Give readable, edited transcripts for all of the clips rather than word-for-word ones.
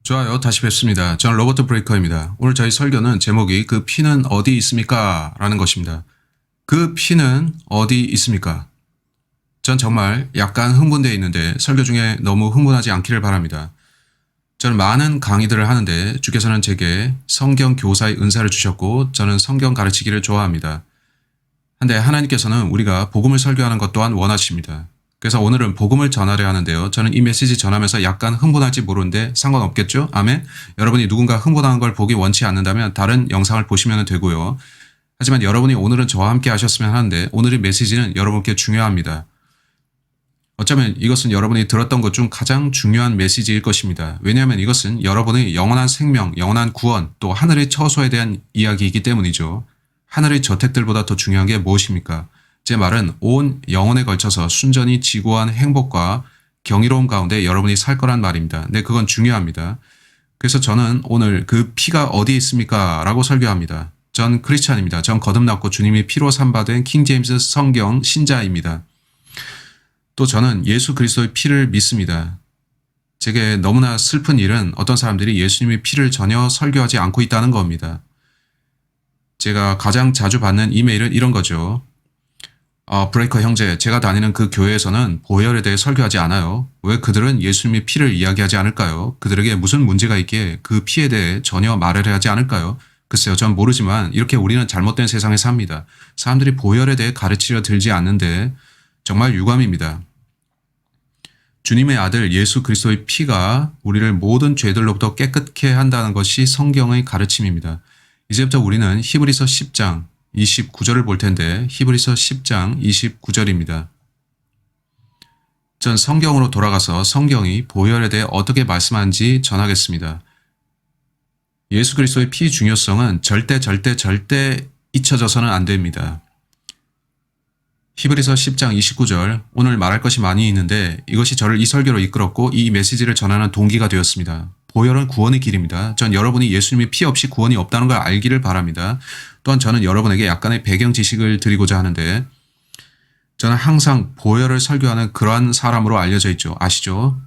좋아요. 다시 뵙습니다. 저는 로버트 브레이커입니다. 오늘 저희 설교는 제목이 그 피는 어디 있습니까? 라는 것입니다. 그 피는 어디 있습니까? 전 정말 약간 흥분되어 있는데 설교 중에 너무 흥분하지 않기를 바랍니다. 저는 많은 강의들을 하는데 주께서는 제게 성경 교사의 은사를 주셨고 저는 성경 가르치기를 좋아합니다. 한데 하나님께서는 우리가 복음을 설교하는 것 또한 원하십니다. 그래서 오늘은 복음을 전하려 하는데요. 저는 이 메시지 전하면서 약간 흥분할지 모르는데 상관없겠죠? 아멘? 여러분이 누군가 흥분하는 걸 보기 원치 않는다면 다른 영상을 보시면 되고요. 하지만 여러분이 오늘은 저와 함께 하셨으면 하는데 오늘의 메시지는 여러분께 중요합니다. 어쩌면 이것은 여러분이 들었던 것 중 가장 중요한 메시지일 것입니다. 왜냐하면 이것은 여러분의 영원한 생명, 영원한 구원, 또 하늘의 처소에 대한 이야기이기 때문이죠. 하늘의 저택들보다 더 중요한 게 무엇입니까? 제 말은 온 영혼에 걸쳐서 순전히 지고한 행복과 경이로움 가운데 여러분이 살 거란 말입니다. 네, 그건 중요합니다. 그래서 저는 오늘 그 피가 어디에 있습니까? 라고 설교합니다. 전 크리스찬입니다. 전 거듭났고 주님이 피로 삼바된 킹제임스 성경 신자입니다. 또 저는 예수 그리스도의 피를 믿습니다. 제게 너무나 슬픈 일은 어떤 사람들이 예수님의 피를 전혀 설교하지 않고 있다는 겁니다. 제가 가장 자주 받는 이메일은 이런 거죠. 브레이커 형제, 제가 다니는 그 교회에서는 보혈에 대해 설교하지 않아요. 왜 그들은 예수님의 피를 이야기하지 않을까요? 그들에게 무슨 문제가 있기에 그 피에 대해 전혀 말을 하지 않을까요? 글쎄요, 전 모르지만 이렇게 우리는 잘못된 세상에 삽니다. 사람들이 보혈에 대해 가르치려 들지 않는데 정말 유감입니다. 주님의 아들 예수 그리스도의 피가 우리를 모든 죄들로부터 깨끗게 한다는 것이 성경의 가르침입니다. 이제부터 우리는 히브리서 10장 29절을 볼 텐데 히브리서 10장 29절입니다. 전 성경으로 돌아가서 성경이 보혈에 대해 어떻게 말씀하는지 전하겠습니다. 예수 그리스도의 피 중요성은 절대 잊혀져서는 안 됩니다. 히브리서 10장 29절, 오늘 말할 것이 많이 있는데 이것이 저를 이 설교로 이끌었고 이 메시지를 전하는 동기가 되었습니다. 보혈은 구원의 길입니다. 전 여러분이 예수님의 피 없이 구원이 없다는 걸 알기를 바랍니다. 또한 저는 여러분에게 약간의 배경 지식을 드리고자 하는데 저는 항상 보혈을 설교하는 그러한 사람으로 알려져 있죠. 아시죠?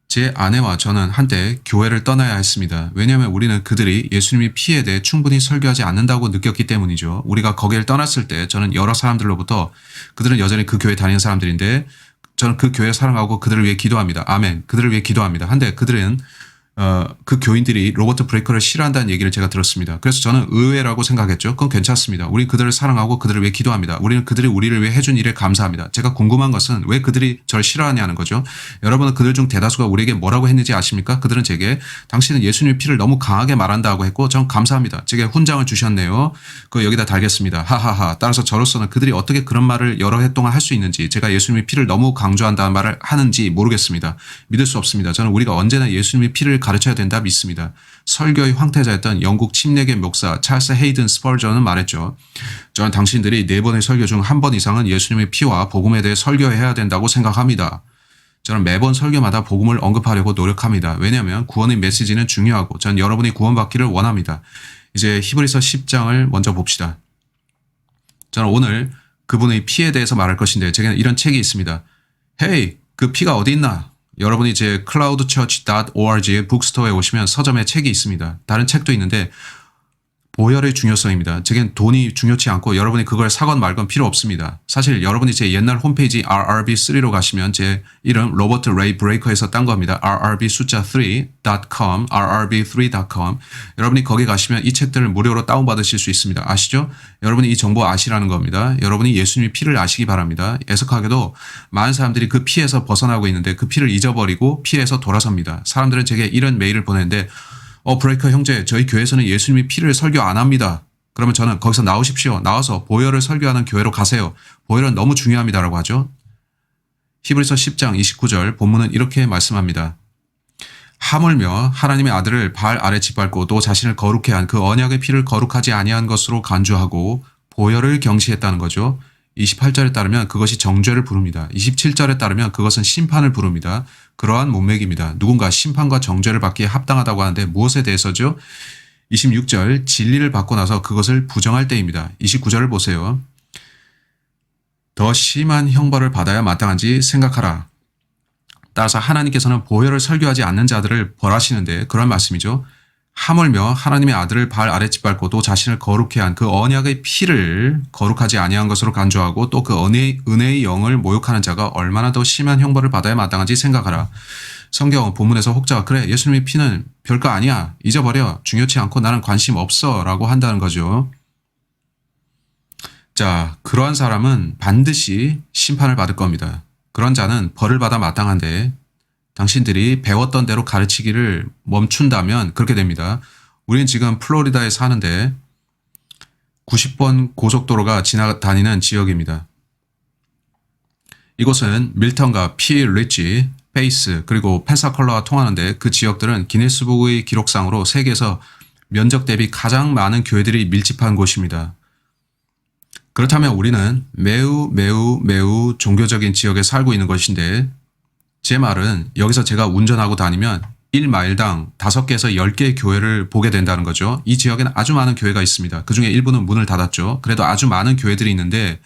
제 아내와 저는 한때 교회를 떠나야 했습니다. 왜냐하면 우리는 그들이 예수님의 피에 대해 충분히 설교하지 않는다고 느꼈기 때문이죠. 우리가 거기를 떠났을 때 저는 여러 사람들로부터 그들은 여전히 그 교회에 다니는 사람들인데 저는 그 교회를 사랑하고 그들을 위해 기도합니다. 아멘. 그들을 위해 기도합니다. 한데 그들은 그 교인들이 로버트 브레이커를 싫어한다는 얘기를 제가 들었습니다. 그래서 저는 의외라고 생각했죠. 그건 괜찮습니다. 우리 그들을 사랑하고 그들을 위해 기도합니다. 우리는 그들이 우리를 위해 해준 일에 감사합니다. 제가 궁금한 것은 왜 그들이 저를 싫어하냐는 거죠. 여러분은 그들 중 대다수가 우리에게 뭐라고 했는지 아십니까? 그들은 제게 당신은 예수님의 피를 너무 강하게 말한다고 했고 전 감사합니다. 제게 훈장을 주셨네요. 그거 여기다 달겠습니다. 하하하. 따라서 저로서는 그들이 어떻게 그런 말을 여러 해 동안 할 수 있는지 제가 예수님의 피를 너무 강조한다는 말을 하는지 모르겠습니다. 믿을 수 없습니다. 저는 우리가 언제나 예수님의 피를 가르쳐야 된다 믿습니다. 설교의 황태자였던 영국 침례계 목사 찰스 헤이든 스펄전은 말했죠. 저는 당신들이 4번의 설교 중 1번 이상은 예수님의 피와 복음에 대해 설교해야 된다고 생각합니다. 저는 매번 설교마다 복음을 언급하려고 노력합니다. 왜냐하면 구원의 메시지는 중요하고 전 여러분이 구원받기를 원합니다. 이제 히브리서 10장을 먼저 봅시다. 저는 오늘 그분의 피에 대해서 말할 것인데 제게는 이런 책이 있습니다. 헤이, 그 피가 어디 있나? 여러분이 제 cloudchurch.org의 북스토어에 오시면 서점에 책이 있습니다. 다른 책도 있는데 보혈의 중요성입니다. 제겐 돈이 중요치 않고 여러분이 그걸 사건 말건 필요 없습니다. 사실 여러분이 제 옛날 홈페이지 rrb3로 가시면 제 이름 로버트 레이 브레이커에서 딴 겁니다. rrb3.com, rrb3.com. 여러분이 거기 가시면 이 책들을 무료로 다운받으실 수 있습니다. 아시죠? 여러분이 이 정보 아시라는 겁니다. 여러분이 예수님의 피를 아시기 바랍니다. 애석하게도 많은 사람들이 그 피에서 벗어나고 있는데 그 피를 잊어버리고 피에서 돌아섭니다. 사람들은 제게 이런 메일을 보내는데 브레이커 형제, 저희 교회에서는 예수님의 피를 설교 안 합니다. 그러면 저는 거기서 나오십시오. 나와서 보혈을 설교하는 교회로 가세요. 보혈은 너무 중요합니다라고 하죠. 히브리서 10장 29절 본문은 이렇게 말씀합니다. 하물며 하나님의 아들을 발 아래 짓밟고 또 자신을 거룩해 한 그 언약의 피를 거룩하지 아니한 것으로 간주하고 보혈을 경시했다는 거죠. 28절에 따르면 그것이 정죄를 부릅니다. 27절에 따르면 그것은 심판을 부릅니다. 그러한 문맥입니다. 누군가 심판과 정죄를 받기에 합당하다고 하는데 무엇에 대해서죠? 26절 진리를 받고 나서 그것을 부정할 때입니다. 29절을 보세요. 더 심한 형벌을 받아야 마땅한지 생각하라. 따라서 하나님께서는 보혈을 설교하지 않는 자들을 벌하시는데 그런 말씀이죠. 하물며 하나님의 아들을 발 아래 짓밟고 또 자신을 거룩해 한 그 언약의 피를 거룩하지 아니한 것으로 간주하고 또 그 은혜의 영을 모욕하는 자가 얼마나 더 심한 형벌을 받아야 마땅한지 생각하라. 성경 본문에서 혹자가 그래 예수님의 피는 별거 아니야. 잊어버려. 중요치 않고 나는 관심 없어 라고 한다는 거죠. 자, 그러한 사람은 반드시 심판을 받을 겁니다. 그런 자는 벌을 받아 마땅한데 당신들이 배웠던 대로 가르치기를 멈춘다면 그렇게 됩니다. 우리는 지금 플로리다에 사는데 90번 고속도로가 지나다니는 지역입니다. 이곳은 밀턴과 피 리치, 페이스 그리고 펜사콜라가 통하는데 그 지역들은 기네스북의 기록상으로 세계에서 면적 대비 가장 많은 교회들이 밀집한 곳입니다. 그렇다면 우리는 매우 종교적인 지역에 살고 있는 것인데 제 말은 여기서 제가 운전하고 다니면 1마일당 5개에서 10개의 교회를 보게 된다는 거죠. 이 지역에는 아주 많은 교회가 있습니다. 그중에 일부는 문을 닫았죠. 그래도 아주 많은 교회들이 있는데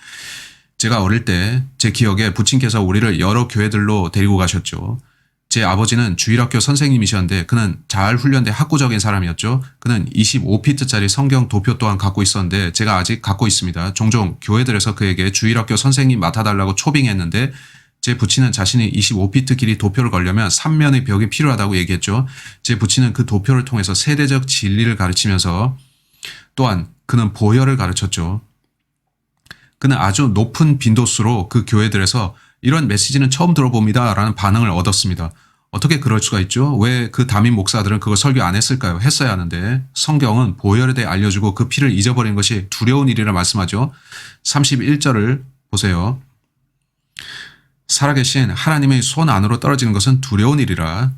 제가 어릴 때 제 기억에 부친께서 우리를 여러 교회들로 데리고 가셨죠. 제 아버지는 주일학교 선생님이셨는데 그는 잘 훈련된 학구적인 사람이었죠. 그는 25피트짜리 성경 도표 또한 갖고 있었는데 제가 아직 갖고 있습니다. 종종 교회들에서 그에게 주일학교 선생님 맡아달라고 초빙했는데 제 부친은 자신이 25피트 길이 도표를 걸려면 3면의 벽이 필요하다고 얘기했죠. 제 부친은 그 도표를 통해서 세대적 진리를 가르치면서 또한 그는 보혈을 가르쳤죠. 그는 아주 높은 빈도수로 그 교회들에서 이런 메시지는 처음 들어봅니다 라는 반응을 얻었습니다. 어떻게 그럴 수가 있죠? 왜 그 담임 목사들은 그걸 설교 안 했을까요? 했어야 하는데 성경은 보혈에 대해 알려주고 그 피를 잊어버리는 것이 두려운 일이라 말씀하죠. 31절을 보세요. 살아계신 하나님의 손 안으로 떨어지는 것은 두려운 일이라.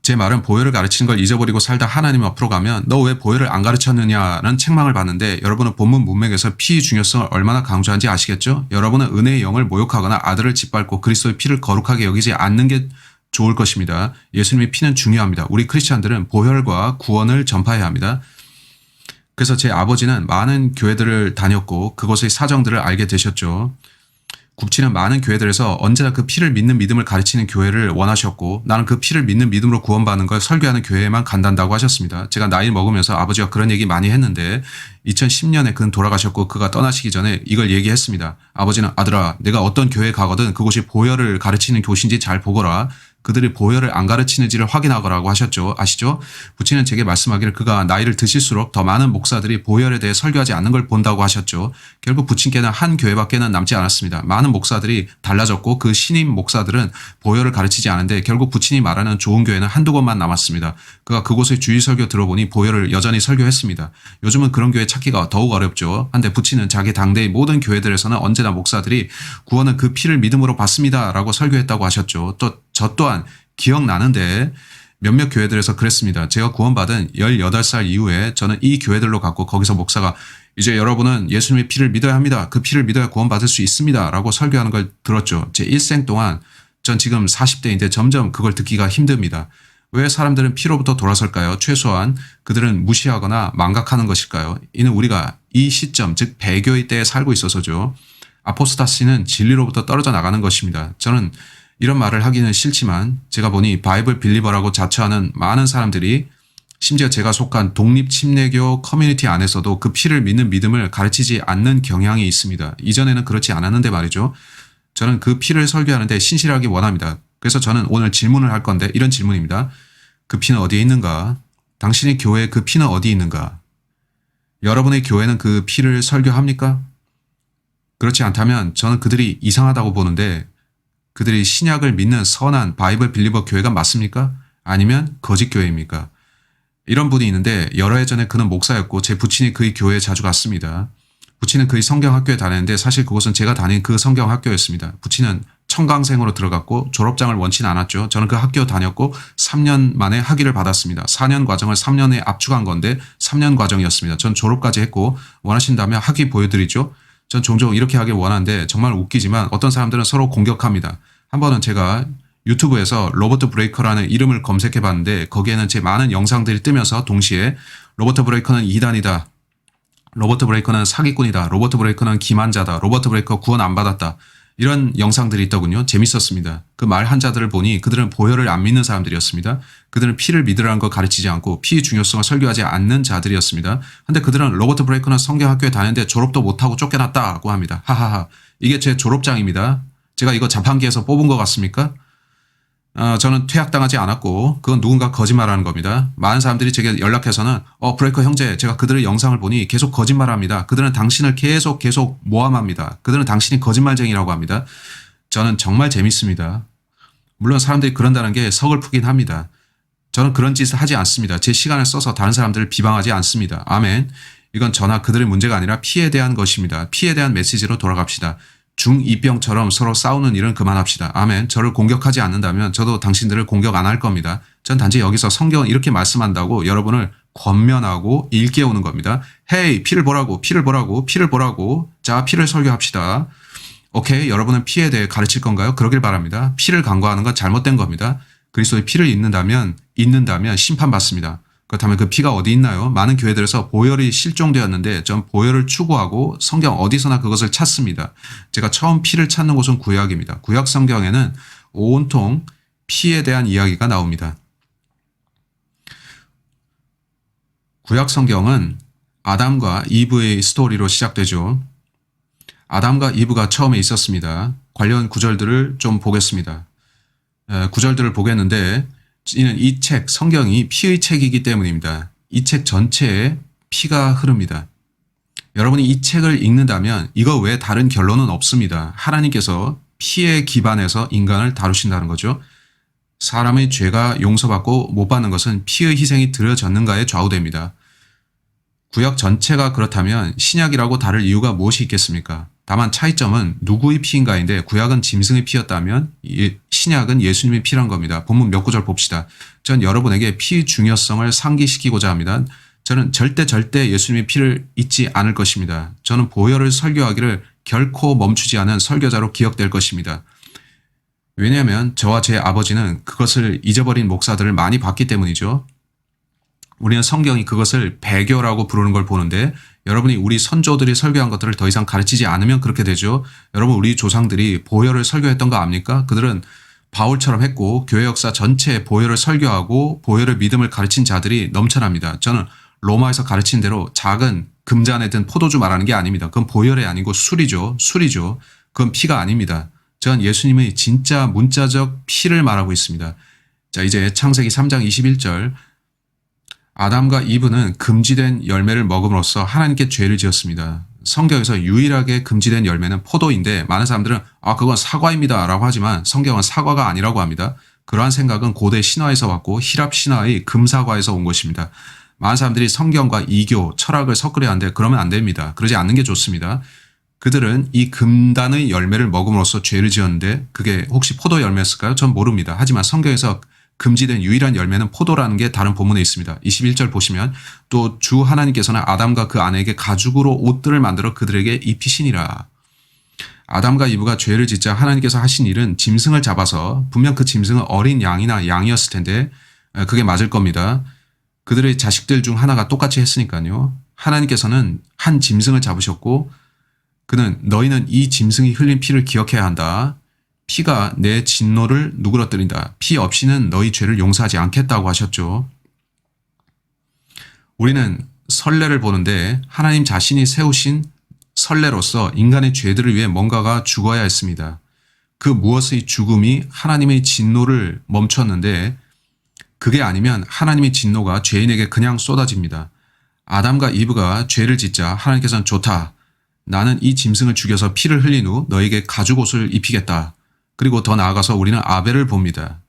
제 말은 보혈을 가르치는 걸 잊어버리고 살다 하나님 앞으로 가면 너 왜 보혈을 안 가르쳤느냐는 책망을 받는데 여러분은 본문 문맥에서 피의 중요성을 얼마나 강조한지 아시겠죠? 여러분은 은혜의 영을 모욕하거나 아들을 짓밟고 그리스도의 피를 거룩하게 여기지 않는 게 좋을 것입니다. 예수님의 피는 중요합니다. 우리 크리스찬들은 보혈과 구원을 전파해야 합니다. 그래서 제 아버지는 많은 교회들을 다녔고 그곳의 사정들을 알게 되셨죠. 굽치는 많은 교회들에서 언제나 그 피를 믿는 믿음을 가르치는 교회를 원하셨고 나는 그 피를 믿는 믿음으로 구원받는 걸 설교하는 교회에만 간단다고 하셨습니다. 제가 나이 먹으면서 아버지가 그런 얘기 많이 했는데 2010년에 그는 돌아가셨고 그가 떠나시기 전에 이걸 얘기했습니다. 아버지는 아들아 내가 어떤 교회에 가거든 그곳이 보혈을 가르치는 곳인지 잘 보거라. 그들이 보혈을 안 가르치는지를 확인하거라고 하셨죠. 아시죠? 부친은 제게 말씀하기를 그가 나이를 드실수록 더 많은 목사들이 보혈에 대해 설교하지 않는 걸 본다고 하셨죠. 결국 부친께는 한 교회밖에는 남지 않았습니다. 많은 목사들이 달라졌고 그 신임 목사들은 보혈을 가르치지 않은데 결국 부친이 말하는 좋은 교회는 한두 곳만 남았습니다. 그가 그곳의 주일 설교 들어보니 보혈을 여전히 설교했습니다. 요즘은 그런 교회 찾기가 더욱 어렵죠. 한데 부친은 자기 당대의 모든 교회들에서는 언제나 목사들이 구원은 그 피를 믿음으로 받습니다 라고 설교했다고 하셨죠. 또 저 또한 기억나는데 몇몇 교회들에서 그랬습니다. 제가 구원받은 18살 이후에 저는 이 교회들로 갔고 거기서 목사가 이제 여러분은 예수님의 피를 믿어야 합니다. 그 피를 믿어야 구원받을 수 있습니다. 라고 설교하는 걸 들었죠. 제 일생 동안 전 지금 40대인데 점점 그걸 듣기가 힘듭니다. 왜 사람들은 피로부터 돌아설까요? 최소한 그들은 무시하거나 망각하는 것일까요? 이는 우리가 이 시점 즉 배교의 때에 살고 있어서죠. 아포스타시는 진리로부터 떨어져 나가는 것입니다. 저는 이런 말을 하기는 싫지만 제가 보니 바이블 빌리버라고 자처하는 많은 사람들이 심지어 제가 속한 독립침례교 커뮤니티 안에서도 그 피를 믿는 믿음을 가르치지 않는 경향이 있습니다. 이전에는 그렇지 않았는데 말이죠. 저는 그 피를 설교하는데 신실하기 원합니다. 그래서 저는 오늘 질문을 할 건데 이런 질문입니다. 그 피는 어디에 있는가? 당신의 교회에 그 피는 어디 있는가? 여러분의 교회는 그 피를 설교합니까? 그렇지 않다면 저는 그들이 이상하다고 보는데 그들이 신약을 믿는 선한 바이블 빌리버 교회가 맞습니까? 아니면 거짓 교회입니까? 이런 분이 있는데 여러 해 전에 그는 목사였고 제 부친이 그의 교회에 자주 갔습니다. 부친은 그의 성경학교에 다녔는데 사실 그곳은 제가 다닌 그 성경학교였습니다. 부친은 청강생으로 들어갔고 졸업장을 원치는 않았죠. 저는 그 학교 다녔고 3년 만에 학위를 받았습니다. 4년 과정을 3년에 압축한 건데 3년 과정이었습니다. 전 졸업까지 했고 원하신다면 학위 보여드리죠. 전 종종 이렇게 하길 원하는데 정말 웃기지만 어떤 사람들은 서로 공격합니다. 한 번은 제가 유튜브에서 로버트 브레이커라는 이름을 검색해 봤는데 거기에는 제 많은 영상들이 뜨면서 동시에 로버트 브레이커는 이단이다. 로버트 브레이커는 사기꾼이다. 로버트 브레이커는 기만자다. 로버트 브레이커 구원 안 받았다. 이런 영상들이 있더군요. 재밌었습니다. 그 말 한자들을 보니 그들은 보혈을 안 믿는 사람들이었습니다. 그들은 피를 믿으라는 걸 가르치지 않고 피의 중요성을 설교하지 않는 자들이었습니다. 근데 그들은 로버트 브레이크는 성경학교에 다녔는데 졸업도 못하고 쫓겨났다고 합니다. 하하하. 이게 제 졸업장입니다. 제가 이거 자판기에서 뽑은 것 같습니까? 저는 퇴학당하지 않았고 그건 누군가 거짓말하는 겁니다. 많은 사람들이 제게 연락해서는 브레이커 형제, 제가 그들의 영상을 보니 계속 거짓말합니다. 그들은 당신을 계속 모함합니다. 그들은 당신이 거짓말쟁이라고 합니다. 저는 정말 재밌습니다. 물론 사람들이 그런다는 게 서글프긴 합니다. 저는 그런 짓을 하지 않습니다. 제 시간을 써서 다른 사람들을 비방하지 않습니다. 아멘. 이건 저나 그들의 문제가 아니라 피에 대한 것입니다. 피에 대한 메시지로 돌아갑시다. 중2병처럼 서로 싸우는 일은 그만합시다. 아멘. 저를 공격하지 않는다면 저도 당신들을 공격 안 할 겁니다. 전 단지 여기서 성경은 이렇게 말씀한다고 여러분을 권면하고 일깨우는 겁니다. 헤이, 피를 보라고, 피를 보라고, 피를 보라고. 자, 피를 설교합시다. 오케이, 여러분은 피에 대해 가르칠 건가요? 그러길 바랍니다. 피를 간과하는 건 잘못된 겁니다. 그리스도의 피를 잊는다면 심판받습니다. 그렇다면 그 피가 어디 있나요? 많은 교회들에서 보혈이 실종되었는데 전 보혈을 추구하고 성경 어디서나 그것을 찾습니다. 제가 처음 피를 찾는 곳은 구약입니다. 구약 성경에는 온통 피에 대한 이야기가 나옵니다. 구약 성경은 아담과 이브의 스토리로 시작되죠. 아담과 이브가 처음에 있었습니다. 관련 구절들을 좀 보겠습니다. 구절들을 보겠는데 이는 이 책, 성경이 피의 책이기 때문입니다. 이 책 전체에 피가 흐릅니다. 여러분이 이 책을 읽는다면 이거 외에 다른 결론은 없습니다. 하나님께서 피에 기반해서 인간을 다루신다는 거죠. 사람의 죄가 용서받고 못 받는 것은 피의 희생이 드려졌는가에 좌우됩니다. 구약 전체가 그렇다면 신약이라고 다를 이유가 무엇이 있겠습니까? 다만 차이점은 누구의 피인가인데 구약은 짐승의 피였다면 신약은 예수님의 피란 겁니다. 본문 몇 구절 봅시다. 전 여러분에게 피의 중요성을 상기시키고자 합니다. 저는 절대 예수님의 피를 잊지 않을 것입니다. 저는 보혈을 설교하기를 결코 멈추지 않은 설교자로 기억될 것입니다. 왜냐하면 저와 제 아버지는 그것을 잊어버린 목사들을 많이 봤기 때문이죠. 우리는 성경이 그것을 배교라고 부르는 걸 보는데 여러분이 우리 선조들이 설교한 것들을 더 이상 가르치지 않으면 그렇게 되죠. 여러분 우리 조상들이 보혈을 설교했던 거 압니까? 그들은 바울처럼 했고 교회 역사 전체에 보혈을 설교하고 보혈의 믿음을 가르친 자들이 넘쳐납니다. 저는 로마에서 가르친 대로 작은 금잔에 든 포도주 말하는 게 아닙니다. 그건 보혈이 아니고 술이죠. 그건 피가 아닙니다. 전 예수님의 진짜 문자적 피를 말하고 있습니다. 자, 이제 창세기 3장 21절. 아담과 이브는 금지된 열매를 먹음으로써 하나님께 죄를 지었습니다. 성경에서 유일하게 금지된 열매는 포도인데 많은 사람들은 그건 사과입니다 라고 하지만 성경은 사과가 아니라고 합니다. 그러한 생각은 고대 신화에서 왔고 히랍 신화의 금사과에서 온 것입니다. 많은 사람들이 성경과 이교, 철학을 섞으려 하는데 그러면 안 됩니다. 그러지 않는 게 좋습니다. 그들은 이 금단의 열매를 먹음으로써 죄를 지었는데 그게 혹시 포도 열매였을까요? 전 모릅니다. 하지만 성경에서 금지된 유일한 열매는 포도라는 게 다른 본문에 있습니다. 21절 보시면 또 주 하나님께서는 아담과 그 아내에게 가죽으로 옷들을 만들어 그들에게 입히시니라. 아담과 이브가 죄를 짓자 하나님께서 하신 일은 짐승을 잡아서 분명 그 짐승은 어린 양이나 양이었을 텐데 그게 맞을 겁니다. 그들의 자식들 중 하나가 똑같이 했으니까요. 하나님께서는 한 짐승을 잡으셨고 그는 너희는 이 짐승이 흘린 피를 기억해야 한다. 피가 내 진노를 누그러뜨린다. 피 없이는 너희 죄를 용서하지 않겠다고 하셨죠. 우리는 선례를 보는데 하나님 자신이 세우신 선례로서 인간의 죄들을 위해 뭔가가 죽어야 했습니다. 그 무엇의 죽음이 하나님의 진노를 멈췄는데 그게 아니면 하나님의 진노가 죄인에게 그냥 쏟아집니다. 아담과 이브가 죄를 짓자 하나님께서는 좋다. 나는 이 짐승을 죽여서 피를 흘린 후 너에게 가죽옷을 입히겠다. 그리고 더 나아가서 우리는 아벨을 봅니다.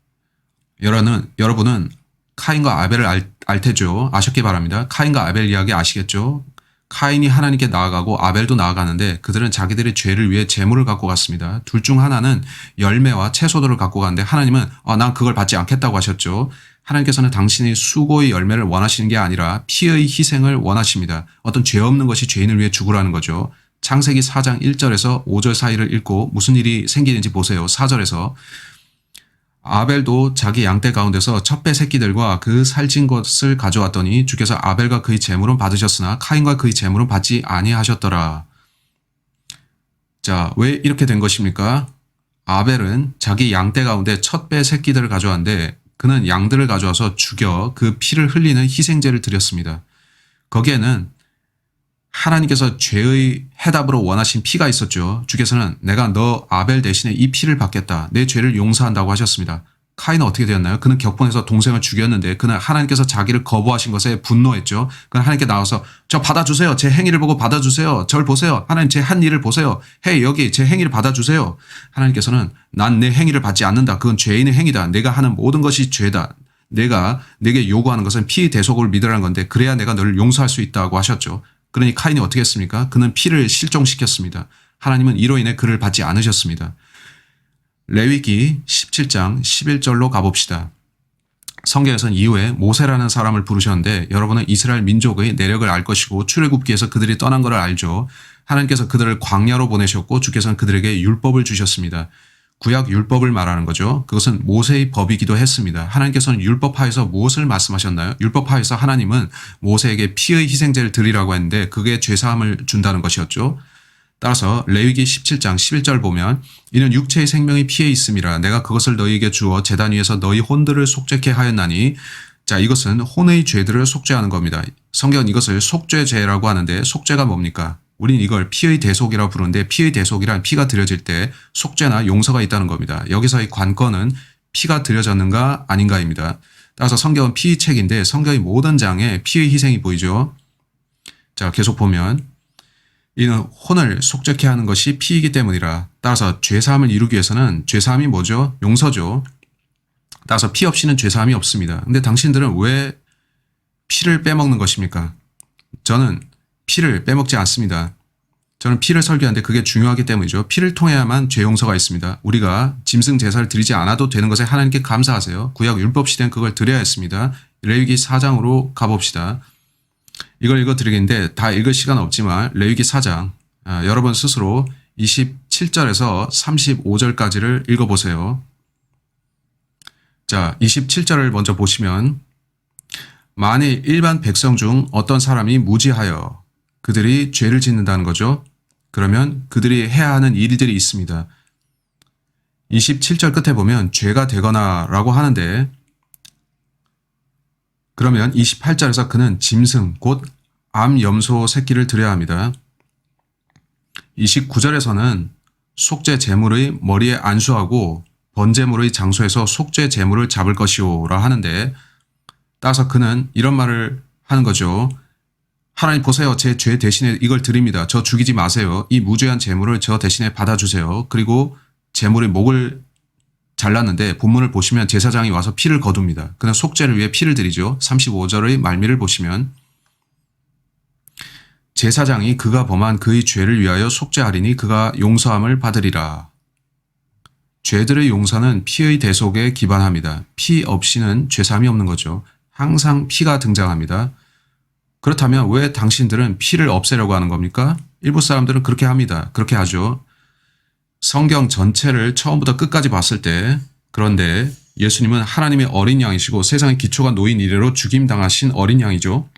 여러분은 카인과 아벨을 알 테죠. 아셨기 바랍니다. 카인과 아벨 이야기 아시겠죠? 카인이 하나님께 나아가고 아벨도 나아가는데 그들은 자기들의 죄를 위해 제물을 갖고 갔습니다. 둘 중 하나는 열매와 채소들을 갖고 갔는데 하나님은 난 그걸 받지 않겠다고 하셨죠. 하나님께서는 당신의 수고의 열매를 원하시는 게 아니라 피의 희생을 원하십니다. 어떤 죄 없는 것이 죄인을 위해 죽으라는 거죠. 창세기 4장 1절에서 5절 사이를 읽고 무슨 일이 생기는지 보세요. 4절에서 아벨도 자기 양떼 가운데서 첫 배 새끼들과 그 살찐 것을 가져왔더니 주께서 아벨과 그의 제물은 받으셨으나 카인과 그의 제물은 받지 아니하셨더라. 자, 왜 이렇게 된 것입니까? 아벨은 자기 양떼 가운데 첫 배 새끼들을 가져왔는데 그는 양들을 가져와서 죽여 그 피를 흘리는 희생제를 드렸습니다. 거기에는 하나님께서 죄의 해답으로 원하신 피가 있었죠. 주께서는 내가 너 아벨 대신에 이 피를 받겠다. 내 죄를 용서한다고 하셨습니다. 카인은 어떻게 되었나요? 그는 격분해서 동생을 죽였는데 그는 하나님께서 자기를 거부하신 것에 분노했죠. 그는 하나님께 나와서 저 받아주세요. 제 행위를 보고 받아주세요. 절 보세요. 하나님 제 한 일을 보세요. 헤이 여기 제 행위를 받아주세요. 하나님께서는 난 내 행위를 받지 않는다. 그건 죄인의 행위다. 내가 하는 모든 것이 죄다. 내가 내게 요구하는 것은 피 대속을 믿으라는 건데 그래야 내가 너를 용서할 수 있다고 하셨죠. 그러니 카인이 어떻게 했습니까? 그는 피를 실종시켰습니다. 하나님은 이로 인해 그를 받지 않으셨습니다. 레위기 17장 11절로 가봅시다. 성경에서는 이후에 모세라는 사람을 부르셨는데 여러분은 이스라엘 민족의 내력을 알 것이고 출애굽기에서 그들이 떠난 것을 알죠. 하나님께서 그들을 광야로 보내셨고 주께서는 그들에게 율법을 주셨습니다. 구약 율법을 말하는 거죠. 그것은 모세의 법이기도 했습니다. 하나님께서는 율법하에서 무엇을 말씀하셨나요? 율법하에서 하나님은 모세에게 피의 희생제를 드리라고 했는데 그게 죄사함을 준다는 것이었죠. 따라서 레위기 17장 11절 보면 이는 육체의 생명이 피에 있음이라 내가 그것을 너희에게 주어 제단 위에서 너희 혼들을 속죄케 하였나니 자 이것은 혼의 죄들을 속죄하는 겁니다. 성경은 이것을 속죄죄라고 하는데 속죄가 뭡니까? 우린 이걸 피의 대속이라고 부르는데 피의 대속이란 피가 드려질 때 속죄나 용서가 있다는 겁니다. 여기서의 관건은 피가 드려졌는가 아닌가입니다. 따라서 성경은 피의 책인데 성경의 모든 장에 피의 희생이 보이죠. 자 계속 보면 이는 혼을 속죄케 하는 것이 피이기 때문이라. 따라서 죄사함을 이루기 위해서는 죄사함이 뭐죠? 용서죠. 따라서 피 없이는 죄사함이 없습니다. 근데 당신들은 왜 피를 빼먹는 것입니까? 저는 피를 빼먹지 않습니다. 저는 피를 설교하는데 그게 중요하기 때문이죠. 피를 통해야만 죄 용서가 있습니다. 우리가 짐승 제사를 드리지 않아도 되는 것에 하나님께 감사하세요. 구약 율법 시대는 그걸 드려야 했습니다. 레위기 4장으로 가봅시다. 이걸 읽어드리겠는데 다 읽을 시간은 없지만 레위기 4장 여러분 스스로 27절에서 35절까지를 읽어보세요. 자 27절을 먼저 보시면 만일 일반 백성 중 어떤 사람이 무지하여 그들이 죄를 짓는다는 거죠. 그러면 그들이 해야 하는 일들이 있습니다. 27절 끝에 보면 죄가 되거나 라고 하는데 그러면 28절에서 그는 짐승 곧 암염소 새끼를 드려야 합니다. 29절에서는 속죄 제물의 머리에 안수하고 번제물의 장소에서 속죄 제물을 잡을 것이오라 하는데 따라서 그는 이런 말을 하는 거죠. 하나님 보세요. 제 죄 대신에 이걸 드립니다. 저 죽이지 마세요. 이 무죄한 제물을 저 대신에 받아주세요. 그리고 제물의 목을 잘랐는데 본문을 보시면 제사장이 와서 피를 거둡니다. 그는 속죄를 위해 피를 드리죠. 35절의 말미를 보시면 제사장이 그가 범한 그의 죄를 위하여 속죄하리니 그가 용서함을 받으리라. 죄들의 용서는 피의 대속에 기반합니다. 피 없이는 죄사함이 없는 거죠. 항상 피가 등장합니다. 그렇다면 왜 당신들은 피를 없애려고 하는 겁니까? 일부 사람들은 그렇게 합니다. 그렇게 하죠. 성경 전체를 처음부터 끝까지 봤을 때 그런데 예수님은 하나님의 어린 양이시고 세상의 기초가 놓인 이래로 죽임당하신 어린 양이죠.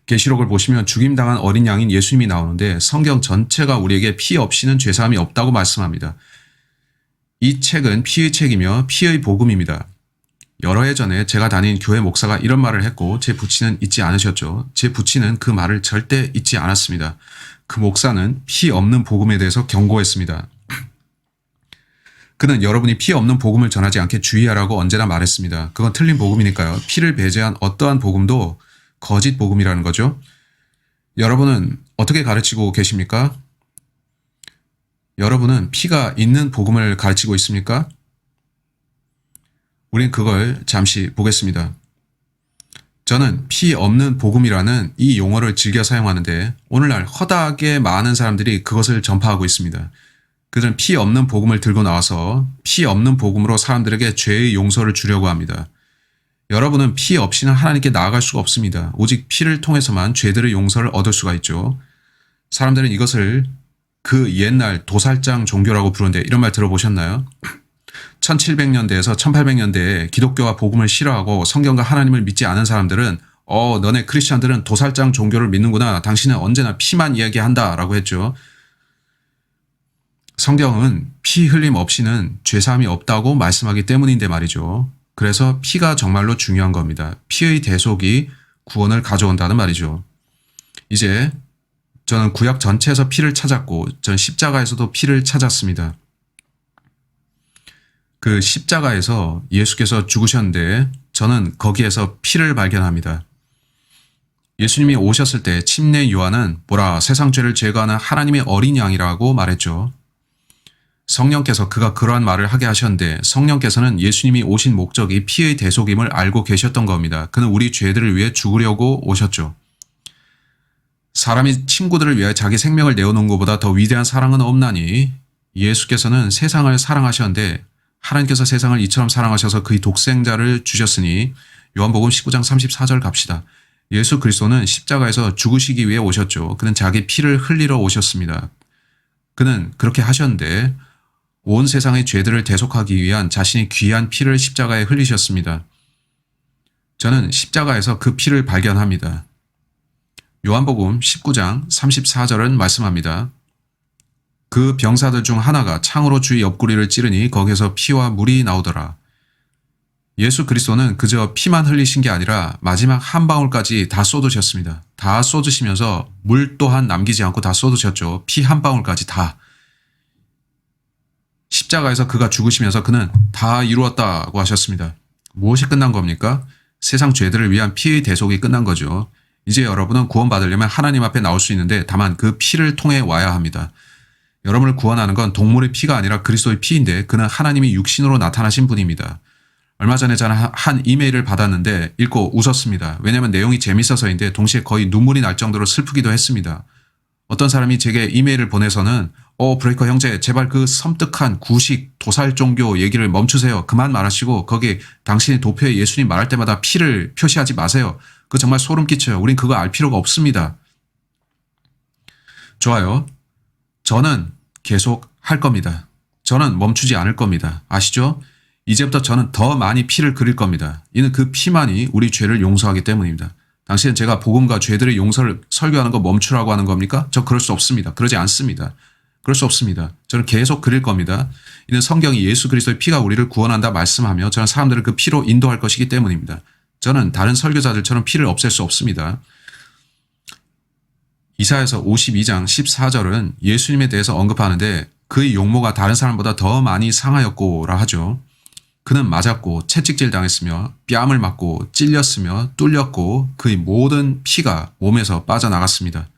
계시록을 보시면 죽임당한 어린 양인 예수님이 나오는데 성경 전체가 우리에게 피 없이는 죄사함이 없다고 말씀합니다. 이 책은 피의 책이며 피의 복음입니다. 여러 해 전에 제가 다닌 교회 목사가 이런 말을 했고 제 부친은 잊지 않으셨죠. 제 부친은 그 말을 절대 잊지 않았습니다. 그 목사는 피 없는 복음에 대해서 경고했습니다. 그는 여러분이 피 없는 복음을 전하지 않게 주의하라고 언제나 말했습니다. 그건 틀린 복음이니까요. 피를 배제한 어떠한 복음도 거짓 복음이라는 거죠. 여러분은 어떻게 가르치고 계십니까? 여러분은 피가 있는 복음을 가르치고 있습니까? 우린 그걸 잠시 보겠습니다. 저는 피 없는 복음이라는 이 용어를 즐겨 사용하는데 오늘날 허다하게 많은 사람들이 그것을 전파하고 있습니다. 그들은 피 없는 복음을 들고 나와서 피 없는 복음으로 사람들에게 죄의 용서를 주려고 합니다. 여러분은 피 없이는 하나님께 나아갈 수가 없습니다. 오직 피를 통해서만 죄들의 용서를 얻을 수가 있죠. 사람들은 이것을 그 옛날 도살장 종교라고 부르는데 이런 말 들어보셨나요? 1700년대에서 1800년대에 기독교와 복음을 싫어하고 성경과 하나님을 믿지 않은 사람들은 너네 크리스찬들은 도살장 종교를 믿는구나. 당신은 언제나 피만 이야기한다 라고 했죠. 성경은 피 흘림 없이는 죄사함이 없다고 말씀하기 때문인데 말이죠. 그래서 피가 정말로 중요한 겁니다. 피의 대속이 구원을 가져온다는 말이죠. 이제 저는 구약 전체에서 피를 찾았고 전 십자가에서도 피를 찾았습니다. 그 십자가에서 예수께서 죽으셨는데 저는 거기에서 피를 발견합니다. 예수님이 오셨을 때 침례 요한은 보라 세상 죄를 제거하는 하나님의 어린 양이라고 말했죠. 성령께서 그가 그러한 말을 하게 하셨는데 성령께서는 예수님이 오신 목적이 피의 대속임을 알고 계셨던 겁니다. 그는 우리 죄들을 위해 죽으려고 오셨죠. 사람이 친구들을 위해 자기 생명을 내어놓은 것보다 더 위대한 사랑은 없나니 예수께서는 세상을 사랑하셨는데 하나님께서 세상을 이처럼 사랑하셔서 그의 독생자를 주셨으니 요한복음 19장 34절 갑시다. 예수 그리스도는 십자가에서 죽으시기 위해 오셨죠. 그는 자기 피를 흘리러 오셨습니다. 그는 그렇게 하셨는데 온 세상의 죄들을 대속하기 위한 자신의 귀한 피를 십자가에 흘리셨습니다. 저는 십자가에서 그 피를 발견합니다. 요한복음 19장 34절은 말씀합니다. 그 병사들 중 하나가 창으로 주의 옆구리를 찌르니 거기에서 피와 물이 나오더라. 예수 그리스도는 그저 피만 흘리신 게 아니라 마지막 한 방울까지 다 쏟으셨습니다. 다 쏟으시면서 물 또한 남기지 않고 다 쏟으셨죠. 피 한 방울까지 다. 십자가에서 그가 죽으시면서 그는 다 이루었다고 하셨습니다. 무엇이 끝난 겁니까? 세상 죄들을 위한 피의 대속이 끝난 거죠. 이제 여러분은 구원받으려면 하나님 앞에 나올 수 있는데 다만 그 피를 통해 와야 합니다. 여러분을 구원하는 건 동물의 피가 아니라 그리스도의 피인데 그는 하나님이 육신으로 나타나신 분입니다. 얼마 전에 저는 한 이메일을 받았는데 읽고 웃었습니다. 왜냐하면 내용이 재밌어서인데 동시에 거의 눈물이 날 정도로 슬프기도 했습니다. 어떤 사람이 제게 이메일을 보내서는 브레이커 형제 제발 그 섬뜩한 구식 도살 종교 얘기를 멈추세요. 그만 말하시고 거기 당신의 도표에 예수님 말할 때마다 피를 표시하지 마세요. 그거 정말 소름 끼쳐요. 우린 그거 알 필요가 없습니다. 좋아요. 저는 계속 할 겁니다. 저는 멈추지 않을 겁니다. 아시죠? 이제부터 저는 더 많이 피를 그릴 겁니다. 이는 그 피만이 우리 죄를 용서하기 때문입니다. 당신은 제가 복음과 죄들의 용서를 설교하는 거 멈추라고 하는 겁니까? 저 그럴 수 없습니다. 그러지 않습니다. 그럴 수 없습니다. 저는 계속 그릴 겁니다. 이는 성경이 예수 그리스도의 피가 우리를 구원한다 말씀하며 저는 사람들을 그 피로 인도할 것이기 때문입니다. 저는 다른 설교자들처럼 피를 없앨 수 없습니다. 이사야서 52장 14절은 예수님에 대해서 언급하는데 그의 용모가 다른 사람보다 더 많이 상하였고라 하죠. 그는 맞았고 채찍질 당했으며 뺨을 맞고 찔렸으며 뚫렸고 그의 모든 피가 몸에서 빠져나갔습니다.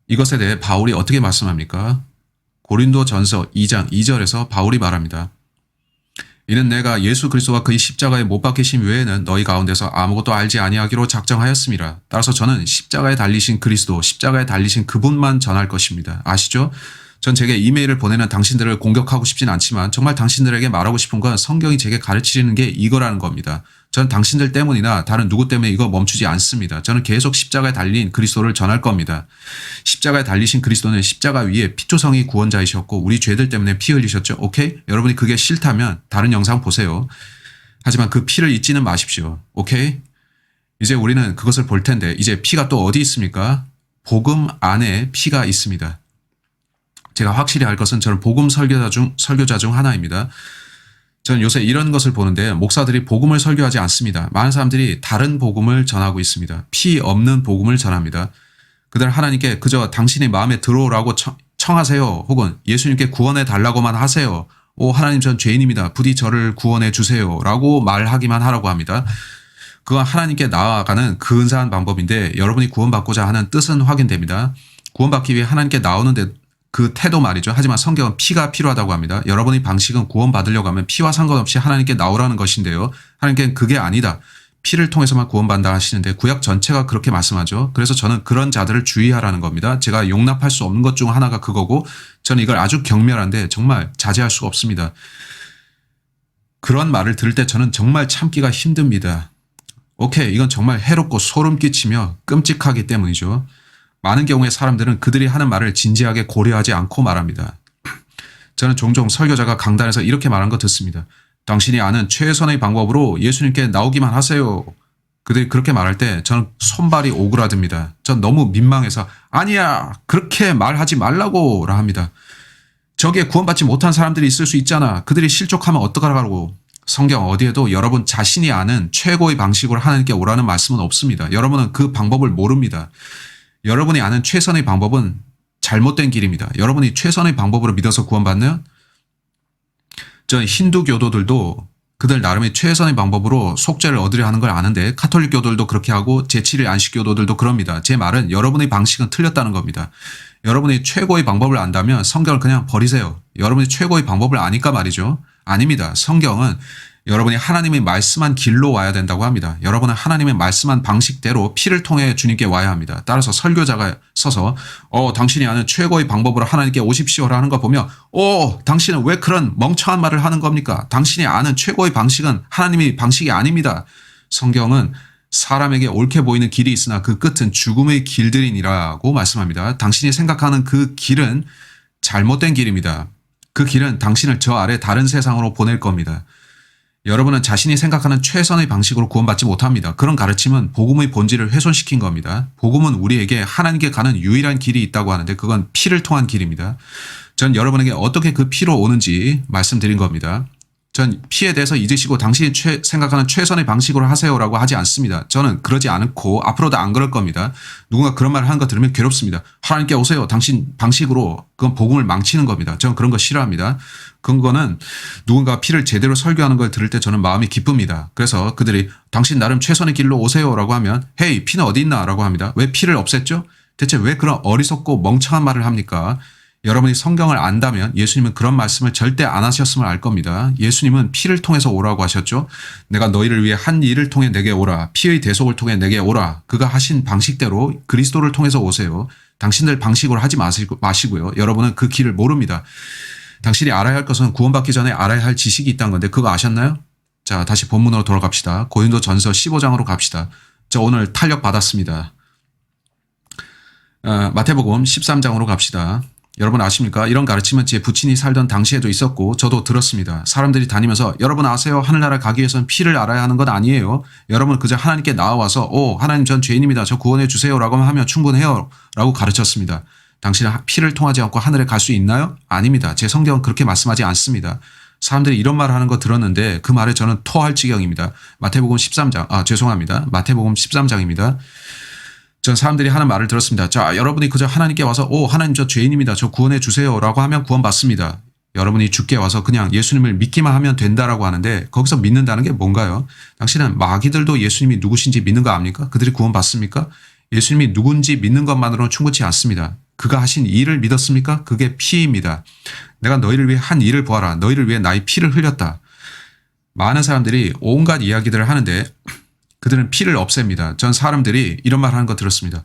이것에 대해 바울이 어떻게 말씀합니까? 고린도전서 2장 2절에서 바울이 말합니다. 이는 내가 예수 그리스도와 그의 십자가에 못 박히심 외에는 너희 가운데서 아무것도 알지 아니하기로 작정하였음이라. 따라서 저는 십자가에 달리신 그리스도, 십자가에 달리신 그분만 전할 것입니다. 아시죠? 전 제게 이메일을 보내는 당신들을 공격하고 싶진 않지만 정말 당신들에게 말하고 싶은 건 성경이 제게 가르치는 게 이거라는 겁니다. 전 당신들 때문이나 다른 누구 때문에 이거 멈추지 않습니다. 저는 계속 십자가에 달린 그리스도를 전할 겁니다. 십자가에 달리신 그리스도는 십자가 위에 피조성이 구원자이셨고 우리 죄들 때문에 피 흘리셨죠. 오케이? 여러분이 그게 싫다면 다른 영상 보세요. 하지만 그 피를 잊지는 마십시오. 오케이? 이제 우리는 그것을 볼 텐데 이제 피가 또 어디 있습니까? 복음 안에 피가 있습니다. 제가 확실히 알 것은 저는 복음 설교자 중 하나입니다. 저는 요새 이런 것을 보는데 목사들이 복음을 설교하지 않습니다. 많은 사람들이 다른 복음을 전하고 있습니다. 피 없는 복음을 전합니다. 그들은 하나님께 그저 당신의 마음에 들어오라고 청하세요. 혹은 예수님께 구원해 달라고만 하세요. 하나님 전 죄인입니다. 부디 저를 구원해 주세요. 라고 말하기만 하라고 합니다. 그건 하나님께 나아가는 근사한 방법인데 여러분이 구원받고자 하는 뜻은 확인됩니다. 구원받기 위해 하나님께 나오는데 그 태도 말이죠. 하지만 성경은 피가 필요하다고 합니다. 여러분의 방식은 구원받으려고 하면 피와 상관없이 하나님께 나오라는 것인데요. 하나님께는 그게 아니다. 피를 통해서만 구원받는다 하시는데 구약 전체가 그렇게 말씀하죠. 그래서 저는 그런 자들을 주의하라는 겁니다. 제가 용납할 수 없는 것 중 하나가 그거고 저는 이걸 아주 경멸한데 정말 자제할 수가 없습니다. 그런 말을 들을 때 저는 정말 참기가 힘듭니다. 오케이, 이건 정말 해롭고 소름 끼치며 끔찍하기 때문이죠. 많은 경우에 사람들은 그들이 하는 말을 진지하게 고려하지 않고 말합니다. 저는 종종 설교자가 강단에서 이렇게 말한 거 듣습니다. 당신이 아는 최선의 방법으로 예수님께 나오기만 하세요. 그들이 그렇게 말할 때 저는 손발이 오그라듭니다. 전 너무 민망해서 아니야 그렇게 말하지 말라고라 합니다. 저기에 구원받지 못한 사람들이 있을 수 있잖아. 그들이 실족하면 어떡하라고. 성경 어디에도 여러분 자신이 아는 최고의 방식으로 하나님께 오라는 말씀은 없습니다. 여러분은 그 방법을 모릅니다. 여러분이 아는 최선의 방법은 잘못된 길입니다. 여러분이 최선의 방법으로 믿어서 구원받는 저 힌두 교도들도 그들 나름의 최선의 방법으로 속죄를 얻으려 하는 걸 아는데 카톨릭 교도들도 그렇게 하고 제7일 안식 교도들도 그럽니다. 제 말은 여러분의 방식은 틀렸다는 겁니다. 여러분이 최고의 방법을 안다면 성경을 그냥 버리세요. 여러분이 최고의 방법을 아니까 말이죠. 아닙니다. 성경은 여러분이 하나님의 말씀한 길로 와야 된다고 합니다. 여러분은 하나님의 말씀한 방식대로 피를 통해 주님께 와야 합니다. 따라서 설교자가 서서 당신이 아는 최고의 방법으로 하나님께 오십시오라 하는 거 보면 당신은 왜 그런 멍청한 말을 하는 겁니까? 당신이 아는 최고의 방식은 하나님의 방식이 아닙니다. 성경은 사람에게 옳게 보이는 길이 있으나 그 끝은 죽음의 길들이니라고 말씀합니다. 당신이 생각하는 그 길은 잘못된 길입니다. 그 길은 당신을 저 아래 다른 세상으로 보낼 겁니다. 여러분은 자신이 생각하는 최선의 방식으로 구원받지 못합니다. 그런 가르침은 복음의 본질을 훼손시킨 겁니다. 복음은 우리에게 하나님께 가는 유일한 길이 있다고 하는데 그건 피를 통한 길입니다. 전 여러분에게 어떻게 그 피로 오는지 말씀드린 겁니다. 전 피에 대해서 잊으시고 당신이 생각하는 최선의 방식으로 하세요라고 하지 않습니다. 저는 그러지 않고 앞으로도 안 그럴 겁니다. 누군가 그런 말을 하는 거 들으면 괴롭습니다. 하나님께 오세요. 당신 방식으로 그건 복음을 망치는 겁니다. 저는 그런 거 싫어합니다. 그거는 누군가 피를 제대로 설교하는 걸 들을 때 저는 마음이 기쁩니다. 그래서 그들이 당신 나름 최선의 길로 오세요라고 하면 헤이 피는 어디 있나라고 합니다. 왜 피를 없앴죠? 대체 왜 그런 어리석고 멍청한 말을 합니까? 여러분이 성경을 안다면 예수님은 그런 말씀을 절대 안 하셨음을 알 겁니다. 예수님은 피를 통해서 오라고 하셨죠. 내가 너희를 위해 한 일을 통해 내게 오라. 피의 대속을 통해 내게 오라. 그가 하신 방식대로 그리스도를 통해서 오세요. 당신들 방식으로 하지 마시고요. 여러분은 그 길을 모릅니다. 당신이 알아야 할 것은 구원받기 전에 알아야 할 지식이 있다는 건데 그거 아셨나요? 자, 다시 본문으로 돌아갑시다. 고린도전서 15장으로 갑시다. 저 오늘 탄력 받았습니다. 마태복음 13장으로 갑시다. 여러분 아십니까? 이런 가르침은 제 부친이 살던 당시에도 있었고 저도 들었습니다. 사람들이 다니면서 여러분 아세요? 하늘나라 가기 위해서는 피를 알아야 하는 건 아니에요. 여러분 그저 하나님께 나와서 하나님 전 죄인입니다. 저 구원해 주세요 라고 하면 충분해요 라고 가르쳤습니다. 당신은 피를 통하지 않고 하늘에 갈 수 있나요? 아닙니다. 제 성경은 그렇게 말씀하지 않습니다. 사람들이 이런 말을 하는 거 들었는데 그 말에 저는 토할 지경입니다. 마태복음 13장 죄송합니다. 마태복음 13장입니다. 전 사람들이 하는 말을 들었습니다. 자, 여러분이 그저 하나님께 와서 하나님 저 죄인입니다. 저 구원해 주세요 라고 하면 구원받습니다. 여러분이 주께 와서 그냥 예수님을 믿기만 하면 된다라고 하는데 거기서 믿는다는 게 뭔가요? 당신은 마귀들도 예수님이 누구신지 믿는 거 압니까? 그들이 구원받습니까? 예수님이 누군지 믿는 것만으로는 충분치 않습니다. 그가 하신 일을 믿었습니까? 그게 피입니다. 내가 너희를 위해 한 일을 보아라. 너희를 위해 나의 피를 흘렸다. 많은 사람들이 온갖 이야기들을 하는데 그들은 피를 없앱니다. 전 사람들이 이런 말 하는 거 들었습니다.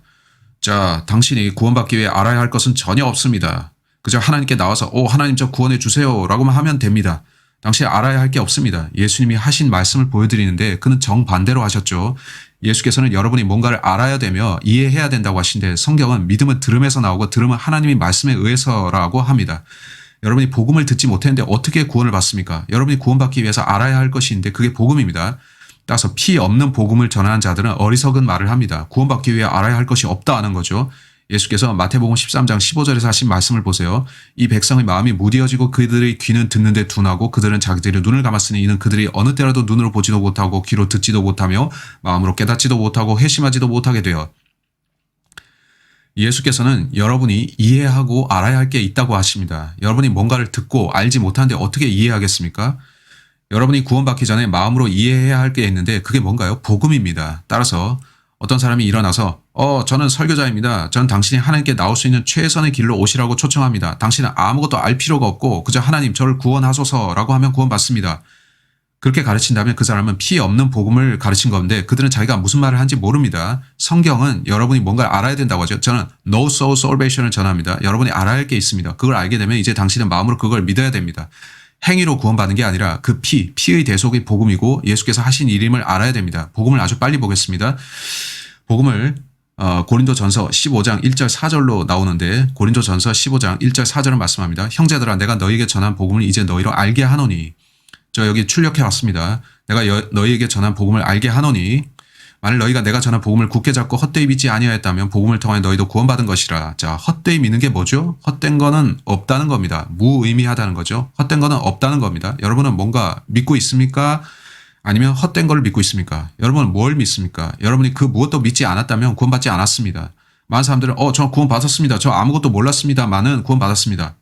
자, 당신이 구원받기 위해 알아야 할 것은 전혀 없습니다. 그저 하나님께 나와서 하나님 저 구원해 주세요 라고만 하면 됩니다. 당신이 알아야 할 게 없습니다. 예수님이 하신 말씀을 보여드리는데 그는 정반대로 하셨죠. 예수께서는 여러분이 뭔가를 알아야 되며 이해해야 된다고 하신데 성경은 믿음은 들음에서 나오고 들음은 하나님의 말씀에 의해서라고 합니다. 여러분이 복음을 듣지 못했는데 어떻게 구원을 받습니까? 여러분이 구원받기 위해서 알아야 할 것이 있는데 그게 복음입니다. 따라서 피 없는 복음을 전하는 자들은 어리석은 말을 합니다. 구원받기 위해 알아야 할 것이 없다 하는 거죠. 예수께서 마태복음 13장 15절에서 하신 말씀을 보세요. 이 백성의 마음이 무디어지고 그들의 귀는 듣는데 둔하고 그들은 자기들의 눈을 감았으니 이는 그들이 어느 때라도 눈으로 보지도 못하고 귀로 듣지도 못하며 마음으로 깨닫지도 못하고 회심하지도 못하게 되어 예수께서는 여러분이 이해하고 알아야 할 게 있다고 하십니다. 여러분이 뭔가를 듣고 알지 못하는데 어떻게 이해하겠습니까? 여러분이 구원받기 전에 마음으로 이해해야 할 게 있는데 그게 뭔가요? 복음입니다. 따라서 어떤 사람이 일어나서 저는 설교자입니다. 전 당신이 하나님께 나올 수 있는 최선의 길로 오시라고 초청합니다. 당신은 아무것도 알 필요가 없고 그저 하나님 저를 구원하소서라고 하면 구원받습니다. 그렇게 가르친다면 그 사람은 피 없는 복음을 가르친 건데 그들은 자기가 무슨 말을 하는지 모릅니다. 성경은 여러분이 뭔가를 알아야 된다고 하죠. 저는 no soul salvation을 전합니다. 여러분이 알아야 할 게 있습니다. 그걸 알게 되면 이제 당신은 마음으로 그걸 믿어야 됩니다. 행위로 구원받는 게 아니라 그 피의 대속의 복음이고 예수께서 하신 일임을 알아야 됩니다. 복음을 아주 빨리 보겠습니다. 복음을 고린도전서 15장 1절 4절로 나오는데 고린도전서 15장 1절 4절은 말씀합니다. 형제들아 내가 너희에게 전한 복음을 이제 너희로 알게 하노니 저 여기 출력해 왔습니다. 내가 너희에게 전한 복음을 알게 하노니 만일 너희가 내가 전한 복음을 굳게 잡고 헛되이 믿지 아니하였다면 복음을 통하여 너희도 구원받은 것이라. 자, 헛되이 믿는 게 뭐죠? 헛된 거는 없다는 겁니다. 무의미하다는 거죠. 헛된 거는 없다는 겁니다. 여러분은 뭔가 믿고 있습니까? 아니면 헛된 걸 믿고 있습니까? 여러분은 뭘 믿습니까? 여러분이 그 무엇도 믿지 않았다면 구원받지 않았습니다. 많은 사람들은 저 구원받았습니다. 저 아무것도 몰랐습니다만은 구원받았습니다.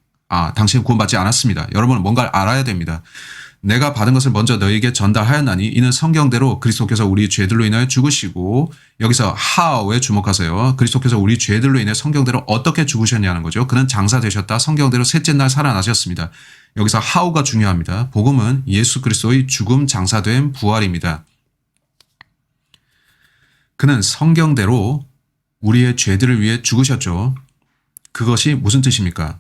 당신은 구원받지 않았습니다. 여러분은 뭔가를 알아야 됩니다. 내가 받은 것을 먼저 너희에게 전달하였나니 이는 성경대로 그리스도께서 우리 죄들로 인하여 죽으시고, 여기서 how에 주목하세요. 그리스도께서 우리 죄들로 인해 성경대로 어떻게 죽으셨냐는 거죠. 그는 장사되셨다. 성경대로 셋째 날 살아나셨습니다. 여기서 how가 중요합니다. 복음은 예수 그리스도의 죽음, 장사된 부활입니다. 그는 성경대로 우리의 죄들을 위해 죽으셨죠. 그것이 무슨 뜻입니까?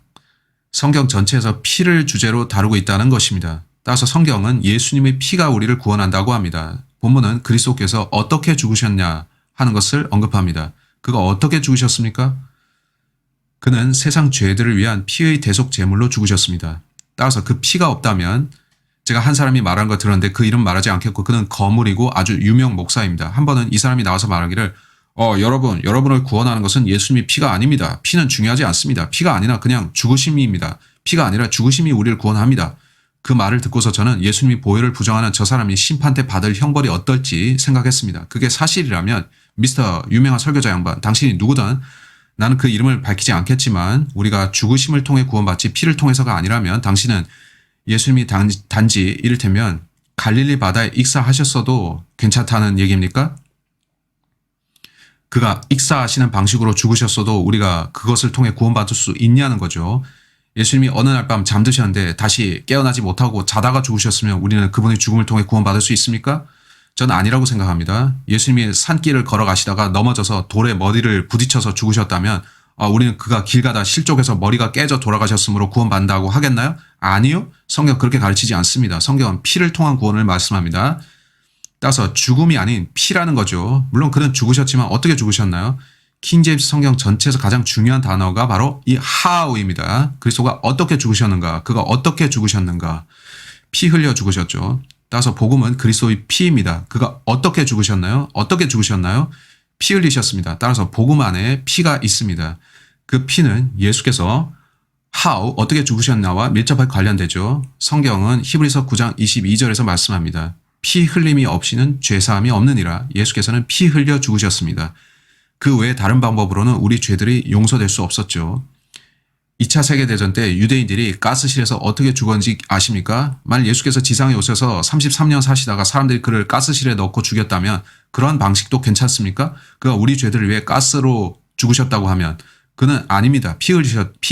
성경 전체에서 피를 주제로 다루고 있다는 것입니다. 따라서 성경은 예수님의 피가 우리를 구원한다고 합니다. 본문은 그리스도께서 어떻게 죽으셨냐 하는 것을 언급합니다. 그가 어떻게 죽으셨습니까? 그는 세상 죄들을 위한 피의 대속 제물로 죽으셨습니다. 따라서 그 피가 없다면, 제가 한 사람이 말한 거 들었는데 그 이름 말하지 않겠고 그는 거물이고 아주 유명 목사입니다. 한 번은 이 사람이 나와서 말하기를 여러분을 구원하는 것은 예수님의 피가 아닙니다. 피는 중요하지 않습니다. 피가 아니라 그냥 죽으심입니다. 피가 아니라 죽으심이 우리를 구원합니다. 그 말을 듣고서 저는 예수님이 보혈을 부정하는 저 사람이 심판 때 받을 형벌이 어떨지 생각했습니다. 그게 사실이라면 미스터 유명한 설교자 양반, 당신이 누구든 나는 그 이름을 밝히지 않겠지만 우리가 죽으심을 통해 구원받지 피를 통해서가 아니라면 당신은 예수님이 단지 이를테면 갈릴리 바다에 익사하셨어도 괜찮다는 얘기입니까? 그가 익사하시는 방식으로 죽으셨어도 우리가 그것을 통해 구원받을 수 있냐는 거죠. 예수님이 어느 날 밤 잠드셨는데 다시 깨어나지 못하고 자다가 죽으셨으면 우리는 그분의 죽음을 통해 구원받을 수 있습니까? 저는 아니라고 생각합니다. 예수님이 산길을 걸어가시다가 넘어져서 돌에 머리를 부딪혀서 죽으셨다면 우리는 그가 길 가다 실족해서 머리가 깨져 돌아가셨으므로 구원받는다고 하겠나요? 아니요. 성경 그렇게 가르치지 않습니다. 성경은 피를 통한 구원을 말씀합니다. 따라서 죽음이 아닌 피라는 거죠. 물론 그는 죽으셨지만 어떻게 죽으셨나요? 킹제임스 성경 전체에서 가장 중요한 단어가 바로 이 how입니다. 그리스도가 어떻게 죽으셨는가? 그가 어떻게 죽으셨는가? 피 흘려 죽으셨죠. 따라서 복음은 그리스도의 피입니다. 그가 어떻게 죽으셨나요? 어떻게 죽으셨나요? 피 흘리셨습니다. 따라서 복음 안에 피가 있습니다. 그 피는 예수께서 how, 어떻게 죽으셨나와 밀접하게 관련되죠. 성경은 히브리서 9장 22절에서 말씀합니다. 피 흘림이 없이는 죄사함이 없느니라. 예수께서는 피 흘려 죽으셨습니다. 그 외에 다른 방법으로는 우리 죄들이 용서될 수 없었죠. 2차 세계대전 때 유대인들이 가스실에서 어떻게 죽었는지 아십니까? 만일 예수께서 지상에 오셔서 33년 사시다가 사람들이 그를 가스실에 넣고 죽였다면 그러한 방식도 괜찮습니까? 그가 우리 죄들을 위해 가스로 죽으셨다고 하면 그는 아닙니다. 피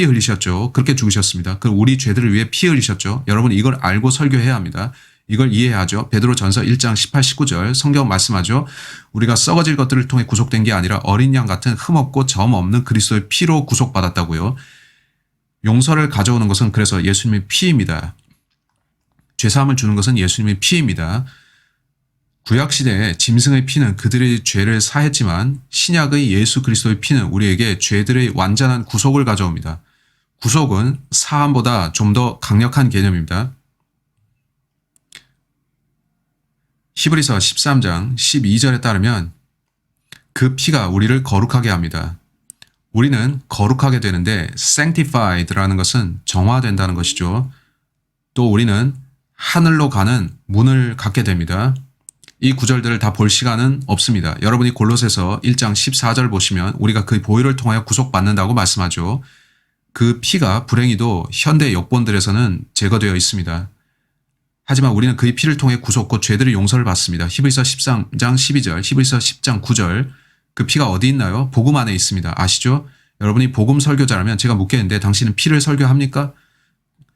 흘리셨죠. 그렇게 죽으셨습니다. 그 우리 죄들을 위해 피 흘리셨죠. 여러분 이걸 알고 설교해야 합니다. 이걸 이해하죠. 베드로전서 1장 18, 19절 성경 말씀하죠. 우리가 썩어질 것들을 통해 구속된 게 아니라 어린 양 같은 흠없고 점 없는 그리스도의 피로 구속받았다고요. 용서를 가져오는 것은 그래서 예수님의 피입니다. 죄사함을 주는 것은 예수님의 피입니다. 구약시대에 짐승의 피는 그들의 죄를 사했지만 신약의 예수 그리스도의 피는 우리에게 죄들의 완전한 구속을 가져옵니다. 구속은 사함보다 좀 더 강력한 개념입니다. 히브리서 13장 12절에 따르면 그 피가 우리를 거룩하게 합니다. 우리는 거룩하게 되는데 sanctified라는 것은 정화된다는 것이죠. 또 우리는 하늘로 가는 문을 갖게 됩니다. 이 구절들을 다 볼 시간은 없습니다. 여러분이 골로새서 1장 14절 보시면 우리가 그 보혈을 통하여 구속받는다고 말씀하죠. 그 피가 불행히도 현대 역본들에서는 제거되어 있습니다. 하지만 우리는 그의 피를 통해 구속고 죄들의 용서를 받습니다. 히브리서 13장 12절, 히브리서 10장 9절. 그 피가 어디 있나요? 복음 안에 있습니다. 아시죠? 여러분이 복음 설교자라면 제가 묻겠는데 당신은 피를 설교합니까?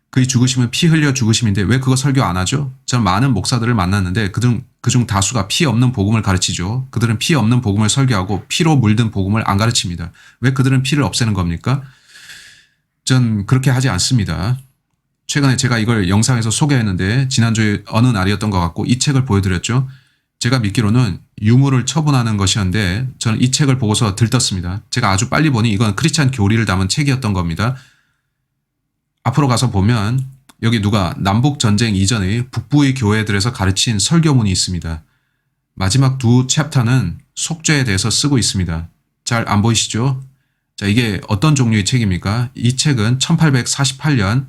그의 죽으심은 피 흘려 죽으심인데 왜 그거 설교 안 하죠? 저는 많은 목사들을 만났는데 그중 다수가 피 없는 복음을 가르치죠. 그들은 피 없는 복음을 설교하고 피로 물든 복음을 안 가르칩니다. 왜 그들은 피를 없애는 겁니까? 전 그렇게 하지 않습니다. 최근에 제가 이걸 영상에서 소개했는데 지난주에 어느 날이었던 것 같고 이 책을 보여드렸죠. 제가 믿기로는 유물을 처분하는 것이었는데 저는 이 책을 보고서 들떴습니다. 제가 아주 빨리 보니 이건 크리스찬 교리를 담은 책이었던 겁니다. 앞으로 가서 보면 여기 누가 남북전쟁 이전의 북부의 교회들에서 가르친 설교문이 있습니다. 마지막 두 챕터는 속죄에 대해서 쓰고 있습니다. 잘 안 보이시죠? 자, 이게 어떤 종류의 책입니까? 이 책은 1848년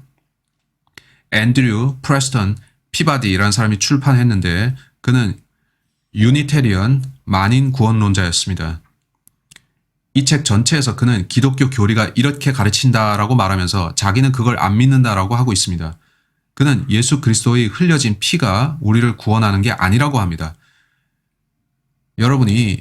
앤드류 프레스턴 피바디라는 사람이 출판했는데 그는 유니테리언 만인 구원론자였습니다. 이 책 전체에서 그는 기독교 교리가 이렇게 가르친다라고 말하면서 자기는 그걸 안 믿는다라고 하고 있습니다. 그는 예수 그리스도의 흘려진 피가 우리를 구원하는 게 아니라고 합니다. 여러분이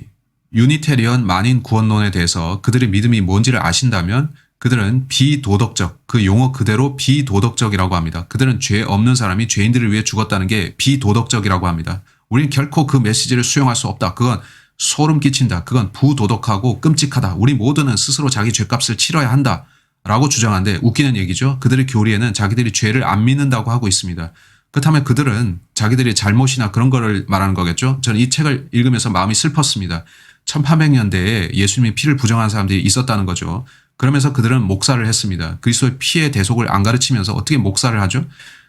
유니테리언 만인 구원론에 대해서 그들의 믿음이 뭔지를 아신다면 그들은 비도덕적, 그 용어 그대로 비도덕적이라고 합니다. 그들은 죄 없는 사람이 죄인들을 위해 죽었다는 게 비도덕적이라고 합니다. 우리는 결코 그 메시지를 수용할 수 없다. 그건 소름 끼친다. 그건 부도덕하고 끔찍하다. 우리 모두는 스스로 자기 죄값을 치러야 한다. 라고 주장하는데 웃기는 얘기죠. 그들의 교리에는 자기들이 죄를 안 믿는다고 하고 있습니다. 그렇다면 그들은 자기들의 잘못이나 그런 거를 말하는 거겠죠. 저는 이 책을 읽으면서 마음이 슬펐습니다. 1800년대에 예수님의 피를 부정한 사람들이 있었다는 거죠. 그러면서 그들은 목사를 했습니다. 그리스도의 피의 대속을 안 가르치면서 어떻게 목사를 하죠?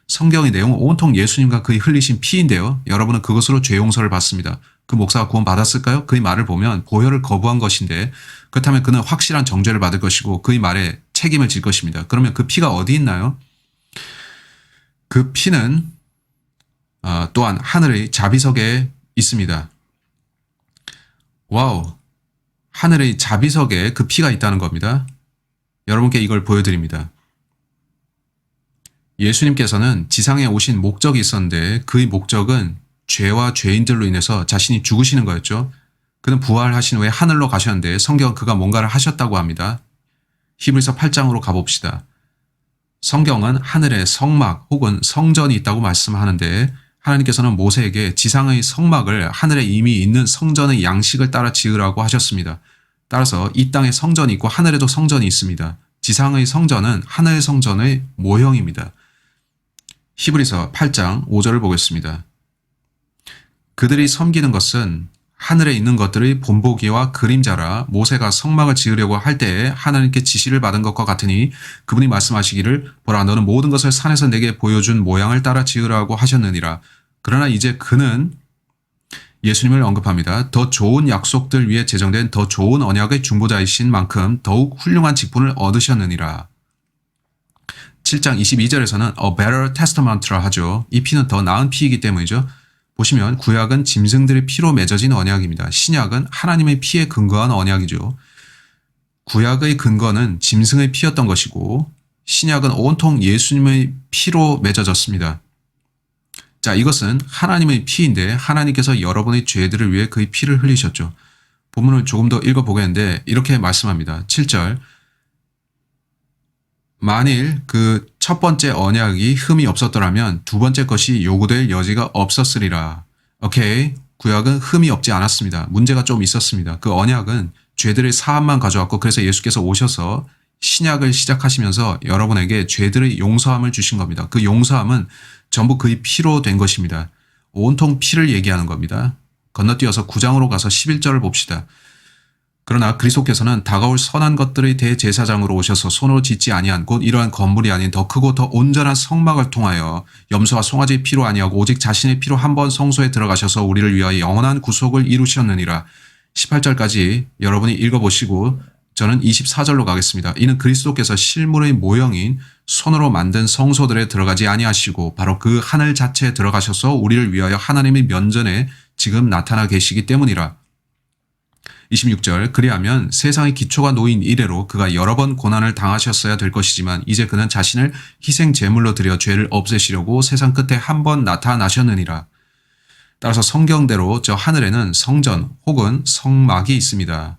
성경의 내용은 온통 예수님과 그의 흘리신 피인데요. 여러분은 그것으로 죄 용서를 받습니다. 그 목사가 구원 받았을까요? 그의 말을 보면 보혈을 거부한 것인데 그렇다면 그는 확실한 정죄를 받을 것이고 그의 말에 책임을 질 것입니다. 그러면 그 피가 어디 있나요? 그 피는 또한 하늘의 자비석에 있습니다. 와우, 하늘의 자비석에 그 피가 있다는 겁니다. 여러분께 이걸 보여드립니다. 예수님께서는 지상에 오신 목적이 있었는데 그의 목적은 죄와 죄인들로 인해서 자신이 죽으시는 거였죠. 그는 부활하신 후에 하늘로 가셨는데 성경은 그가 뭔가를 하셨다고 합니다. 히브리서 8장으로 가봅시다. 성경은 하늘에 성막 혹은 성전이 있다고 말씀하는데 하나님께서는 모세에게 지상의 성막을 하늘에 이미 있는 성전의 양식을 따라 지으라고 하셨습니다. 따라서 이 땅에 성전이 있고 하늘에도 성전이 있습니다. 지상의 성전은 하늘 성전의 모형입니다. 히브리서 8장 5절을 보겠습니다. 그들이 섬기는 것은 하늘에 있는 것들의 본보기와 그림자라 모세가 성막을 지으려고 할 때에 하나님께 지시를 받은 것과 같으니 그분이 말씀하시기를 보라 너는 모든 것을 산에서 내게 보여준 모양을 따라 지으라고 하셨느니라. 그러나 이제 그는 예수님을 언급합니다. 더 좋은 약속들 위에 제정된 더 좋은 언약의 중보자이신 만큼 더욱 훌륭한 직분을 얻으셨느니라. 7장 22절에서는 a better testament라 하죠. 이 피는 더 나은 피이기 때문이죠. 보시면 구약은 짐승들의 피로 맺어진 언약입니다. 신약은 하나님의 피에 근거한 언약이죠. 구약의 근거는 짐승의 피였던 것이고 신약은 온통 예수님의 피로 맺어졌습니다. 자, 이것은 하나님의 피인데 하나님께서 여러분의 죄들을 위해 그의 피를 흘리셨죠. 본문을 조금 더 읽어보겠는데 이렇게 말씀합니다. 7절 만일 그 첫 번째 언약이 흠이 없었더라면 두 번째 것이 요구될 여지가 없었으리라. 오케이. 구약은 흠이 없지 않았습니다. 문제가 좀 있었습니다. 그 언약은 죄들의 사함만 가져왔고 그래서 예수께서 오셔서 신약을 시작하시면서 여러분에게 죄들의 용서함을 주신 겁니다. 그 용서함은 전부 그의 피로 된 것입니다. 온통 피를 얘기하는 겁니다. 건너뛰어서 9장으로 가서 11절을 봅시다. 그러나 그리스도께서는 다가올 선한 것들의 대제사장으로 오셔서 손으로 짓지 아니한 곧 이러한 건물이 아닌 더 크고 더 온전한 성막을 통하여 염소와 송아지의 피로 아니하고 오직 자신의 피로 한 번 성소에 들어가셔서 우리를 위하여 영원한 구속을 이루셨느니라. 18절까지 여러분이 읽어보시고 저는 24절로 가겠습니다. 이는 그리스도께서 실물의 모형인 손으로 만든 성소들에 들어가지 아니하시고 바로 그 하늘 자체에 들어가셔서 우리를 위하여 하나님의 면전에 지금 나타나 계시기 때문이라. 26절 그리하면 세상의 기초가 놓인 이래로 그가 여러 번 고난을 당하셨어야 될 것이지만 이제 그는 자신을 희생 제물로 드려 죄를 없애시려고 세상 끝에 한 번 나타나셨느니라. 따라서 성경대로 저 하늘에는 성전 혹은 성막이 있습니다.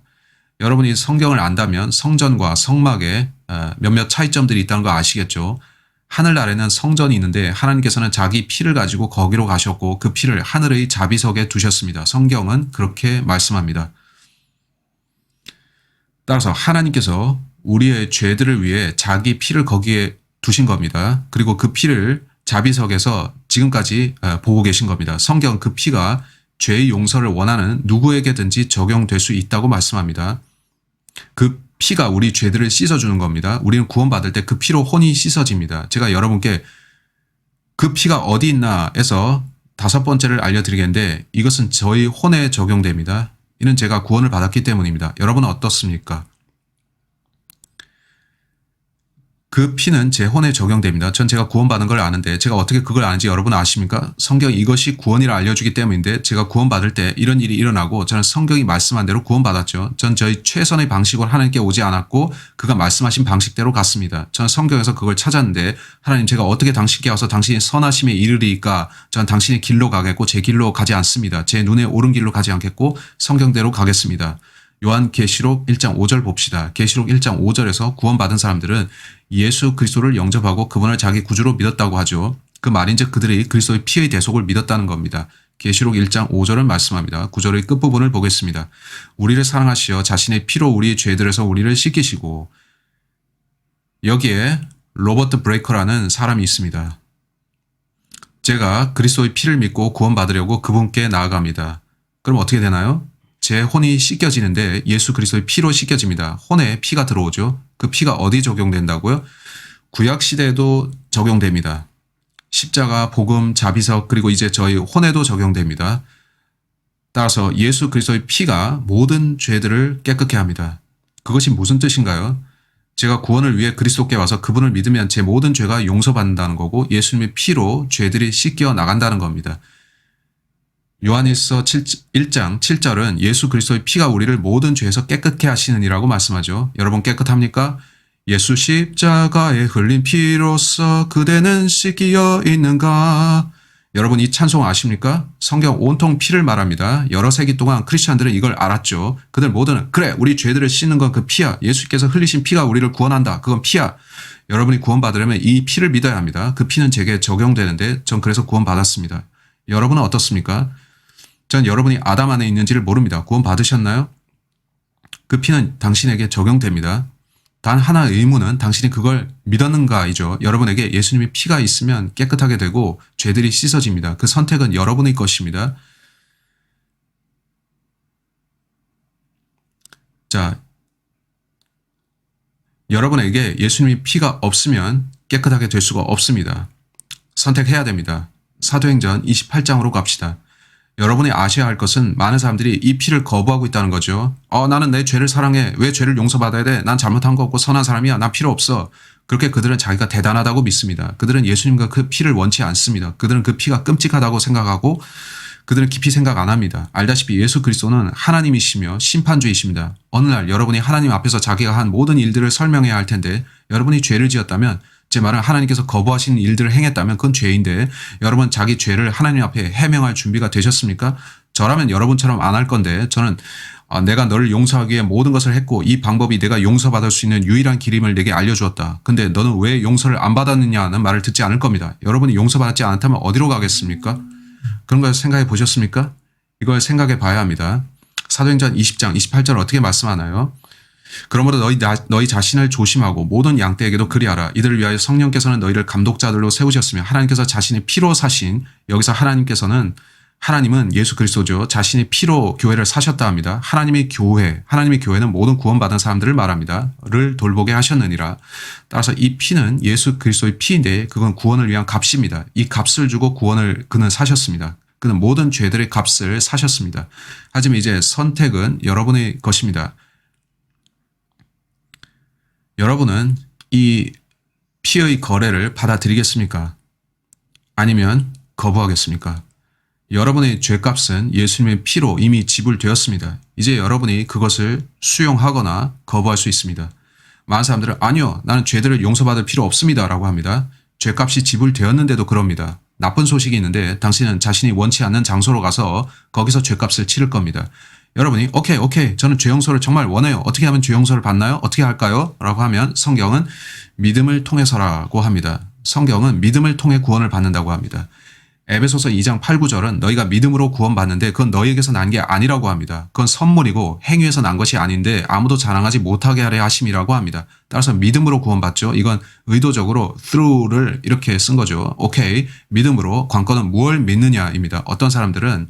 여러분이 성경을 안다면 성전과 성막에 몇몇 차이점들이 있다는 거 아시겠죠? 하늘나라에는 성전이 있는데 하나님께서는 자기 피를 가지고 거기로 가셨고 그 피를 하늘의 자비석에 두셨습니다. 성경은 그렇게 말씀합니다. 따라서 하나님께서 우리의 죄들을 위해 자기 피를 거기에 두신 겁니다. 그리고 그 피를 자비석에서 지금까지 보고 계신 겁니다. 성경은 그 피가 죄의 용서를 원하는 누구에게든지 적용될 수 있다고 말씀합니다. 그 피가 우리 죄들을 씻어주는 겁니다. 우리는 구원받을 때 그 피로 혼이 씻어집니다. 제가 여러분께 그 피가 어디 있나 해서 5번째를 알려드리겠는데 이것은 저희 혼에 적용됩니다. 이는 제가 구원을 받았기 때문입니다. 여러분은 어떻습니까? 그 피는 제 혼에 적용됩니다. 전 제가 구원받은 걸 아는데 제가 어떻게 그걸 아는지 여러분 아십니까? 성경이 이것이 구원이라 알려주기 때문인데 제가 구원받을 때 이런 일이 일어나고 저는 성경이 말씀한 대로 구원받았죠. 전 저희 최선의 방식으로 하나님께 오지 않았고 그가 말씀하신 방식대로 갔습니다. 저는 성경에서 그걸 찾았는데 하나님 제가 어떻게 당신께 와서 당신의 선하심에 이르리까? 저는 당신의 길로 가겠고 제 길로 가지 않습니다. 제 눈에 옳은 길로 가지 않겠고 성경대로 가겠습니다. 요한계시록 1장 5절 봅시다. 계시록 1장 5절에서 구원받은 사람들은 예수 그리스도를 영접하고 그분을 자기 구주로 믿었다고 하죠. 그 말인즉 그들이 그리스도의 피의 대속을 믿었다는 겁니다. 계시록 1장 5절은 말씀합니다. 9절의 끝부분을 보겠습니다. 우리를 사랑하시어 자신의 피로 우리의 죄들에서 우리를 씻기시고, 여기에 로버트 브레이커라는 사람이 있습니다. 제가 그리스도의 피를 믿고 구원받으려고 그분께 나아갑니다. 그럼 어떻게 되나요? 제 혼이 씻겨지는데 예수 그리스도의 피로 씻겨집니다. 혼에 피가 들어오죠. 그 피가 어디 적용된다고요? 구약 시대에도 적용됩니다. 십자가, 복음, 자비석, 그리고 이제 저희 혼에도 적용됩니다. 따라서 예수 그리스도의 피가 모든 죄들을 깨끗게 합니다. 그것이 무슨 뜻인가요? 제가 구원을 위해 그리스도께 와서 그분을 믿으면 제 모든 죄가 용서받는다는 거고 예수님의 피로 죄들이 씻겨 나간다는 겁니다. 요한일서 1장 7절은 예수 그리스도의 피가 우리를 모든 죄에서 깨끗게 하시느니라고 말씀하죠. 여러분 깨끗합니까? 예수 십자가에 흘린 피로써 그대는 씻기어 있는가? 여러분 이 찬송 아십니까? 성경 온통 피를 말합니다. 여러 세기 동안 크리스찬들은 이걸 알았죠. 그들 모두는 그래 우리 죄들을 씻는 건 그 피야. 예수께서 흘리신 피가 우리를 구원한다. 그건 피야. 여러분이 구원받으려면 이 피를 믿어야 합니다. 그 피는 제게 적용되는데 전 그래서 구원받았습니다. 여러분은 어떻습니까? 전 여러분이 아담 안에 있는지를 모릅니다. 구원 받으셨나요? 그 피는 당신에게 적용됩니다. 단 하나의 의문은 당신이 그걸 믿었는가이죠. 여러분에게 예수님의 피가 있으면 깨끗하게 되고 죄들이 씻어집니다. 그 선택은 여러분의 것입니다. 자, 여러분에게 예수님의 피가 없으면 깨끗하게 될 수가 없습니다. 선택해야 됩니다. 사도행전 28장으로 갑시다. 여러분이 아셔야 할 것은 많은 사람들이 이 피를 거부하고 있다는 거죠. 나는 내 죄를 사랑해. 왜 죄를 용서받아야 돼? 난 잘못한 거 없고 선한 사람이야. 난 필요 없어. 그렇게 그들은 자기가 대단하다고 믿습니다. 그들은 예수님과 그 피를 원치 않습니다. 그들은 그 피가 끔찍하다고 생각하고 그들은 깊이 생각 안 합니다. 알다시피 예수 그리스도는 하나님이시며 심판주이십니다. 어느 날 여러분이 하나님 앞에서 자기가 한 모든 일들을 설명해야 할 텐데 여러분이 죄를 지었다면 제 말은 하나님께서 거부하시는 일들을 행했다면 그건 죄인데 여러분 자기 죄를 하나님 앞에 해명할 준비가 되셨습니까? 저라면 여러분처럼 안 할 건데 저는 내가 너를 용서하기 위해 모든 것을 했고 이 방법이 내가 용서받을 수 있는 유일한 길임을 내게 알려주었다. 근데 너는 왜 용서를 안 받았느냐는 말을 듣지 않을 겁니다. 여러분이 용서받지 않다면 어디로 가겠습니까? 그런 걸 생각해 보셨습니까? 이걸 생각해 봐야 합니다. 사도행전 20장 28절 어떻게 말씀하나요? 그러므로 너희 자신을 조심하고 모든 양떼에게도 그리하라. 이들을 위하여 성령께서는 너희를 감독자들로 세우셨으며 하나님께서 자신의 피로 사신 여기서 하나님은 예수 그리스도죠. 자신의 피로 교회를 사셨다 합니다. 하나님의 교회는 모든 구원받은 사람들을 말합니다. 를 돌보게 하셨느니라. 따라서 이 피는 예수 그리스도의 피인데 그건 구원을 위한 값입니다. 이 값을 주고 구원을 그는 사셨습니다. 그는 모든 죄들의 값을 사셨습니다. 하지만 이제 선택은 여러분의 것입니다. 여러분은 이 피의 거래를 받아들이겠습니까? 아니면 거부하겠습니까? 여러분의 죄값은 예수님의 피로 이미 지불되었습니다. 이제 여러분이 그것을 수용하거나 거부할 수 있습니다. 많은 사람들은 아니요, 나는 죄들을 용서받을 필요 없습니다 라고 합니다. 죄값이 지불되었는데도 그럽니다. 나쁜 소식이 있는데 당신은 자신이 원치 않는 장소로 가서 거기서 죄값을 치를 겁니다. 여러분이 오케이 저는 죄 용서를 정말 원해요. 어떻게 하면 죄 용서를 받나요? 어떻게 할까요? 라고 하면 성경은 믿음을 통해서라고 합니다. 성경은 믿음을 통해 구원을 받는다고 합니다. 에베소서 2장 8, 9절은 너희가 믿음으로 구원받는데 그건 너희에게서 난 게 아니라고 합니다. 그건 선물이고 행위에서 난 것이 아닌데 아무도 자랑하지 못하게 하려 하심이라고 합니다. 따라서 믿음으로 구원받죠. 이건 의도적으로 through를 이렇게 쓴 거죠. 오케이, 믿음으로 관건은 무엇을 믿느냐입니다. 어떤 사람들은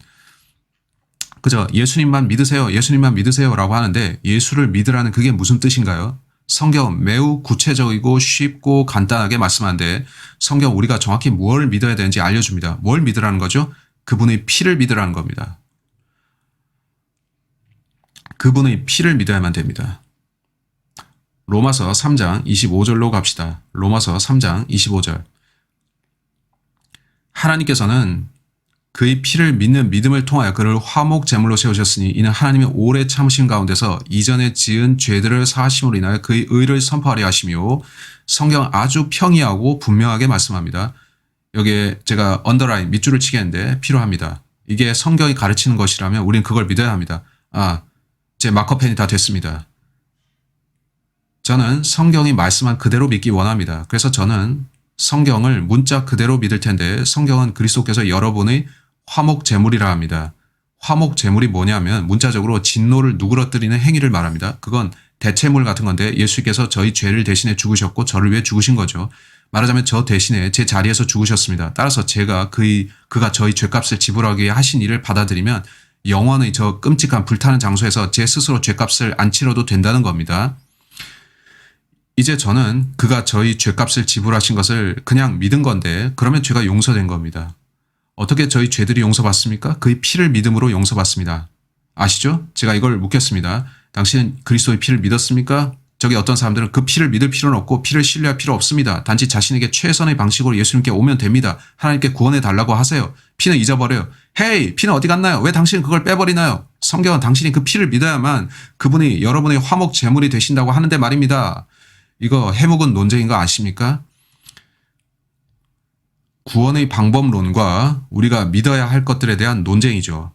그저 예수님만 믿으세요 라고 하는데 예수를 믿으라는 그게 무슨 뜻인가요? 성경은 매우 구체적이고 쉽고 간단하게 말씀하는데 성경 우리가 정확히 뭘 믿어야 되는지 알려줍니다. 뭘 믿으라는 거죠? 그분의 피를 믿으라는 겁니다. 그분의 피를 믿어야만 됩니다. 로마서 3장 25절로 갑시다. 로마서 3장 25절. 하나님께서는 그의 피를 믿는 믿음을 통하여 그를 화목 제물로 세우셨으니 이는 하나님의 오래 참으신 가운데서 이전에 지은 죄들을 사하심으로 인하여 그의 의를 선포하려 하시며, 성경 아주 평이하고 분명하게 말씀합니다. 여기에 제가 언더라인 밑줄을 치겠는데 필요합니다. 이게 성경이 가르치는 것이라면 우리는 그걸 믿어야 합니다. 제 마커펜이 다 됐습니다. 저는 성경이 말씀한 그대로 믿기 원합니다. 그래서 저는 성경을 문자 그대로 믿을 텐데, 성경은 그리스도께서 여러분의 화목 제물이라 합니다. 화목 제물이 뭐냐면 문자적으로 진노를 누그러뜨리는 행위를 말합니다. 그건 대체물 같은 건데 예수께서 저희 죄를 대신해 죽으셨고 저를 위해 죽으신 거죠. 말하자면 저 대신에 제 자리에서 죽으셨습니다. 따라서 제가 그가 저희 죄값을 지불하기 위해 하신 일을 받아들이면 영원의 저 끔찍한 불타는 장소에서 제 스스로 죄값을 안 치러도 된다는 겁니다. 이제 저는 그가 저희 죄값을 지불하신 것을 그냥 믿은 건데, 그러면 죄가 용서된 겁니다. 어떻게 저희 죄들이 용서받습니까? 그의 피를 믿음으로 용서받습니다. 아시죠? 제가 이걸 묻겠습니다. 당신은 그리스도의 피를 믿었습니까? 저기 어떤 사람들은 그 피를 믿을 필요는 없고 피를 신뢰할 필요 없습니다. 단지 자신에게 최선의 방식으로 예수님께 오면 됩니다. 하나님께 구원해 달라고 하세요. 피는 잊어버려요. 헤이, 피는 어디 갔나요? 왜 당신은 그걸 빼버리나요? 성경은 당신이 그 피를 믿어야만 그분이 여러분의 화목 제물이 되신다고 하는데 말입니다. 이거 해묵은 논쟁인 거 아십니까? 구원의 방법론과 우리가 믿어야 할 것들에 대한 논쟁이죠.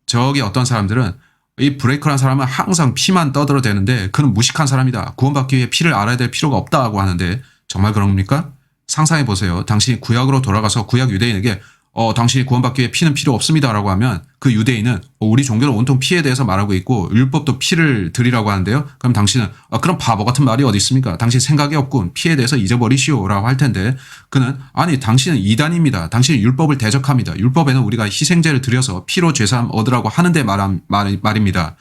저기 어떤 사람들은 이 브레이커라는 사람은 항상 피만 떠들어대는데 그는 무식한 사람이다. 구원받기 위해 피를 알아야 될 필요가 없다고 하는데 정말 그럽니까? 상상해 보세요. 당신이 구약으로 돌아가서 구약 유대인에게 당신이 구원받기 위해 피는 필요 없습니다라고 하면 그 유대인은 우리 종교는 온통 피에 대해서 말하고 있고 율법도 피를 드리라고 하는데요. 그럼 당신은 그럼 바보 같은 말이 어디 있습니까? 당신 생각이 없군. 피에 대해서 잊어버리시오라고 할 텐데, 그는 아니 당신은 이단입니다. 당신은 율법을 대적합니다. 율법에는 우리가 희생제를 드려서 피로 죄사함 얻으라고 하는데 말입니다.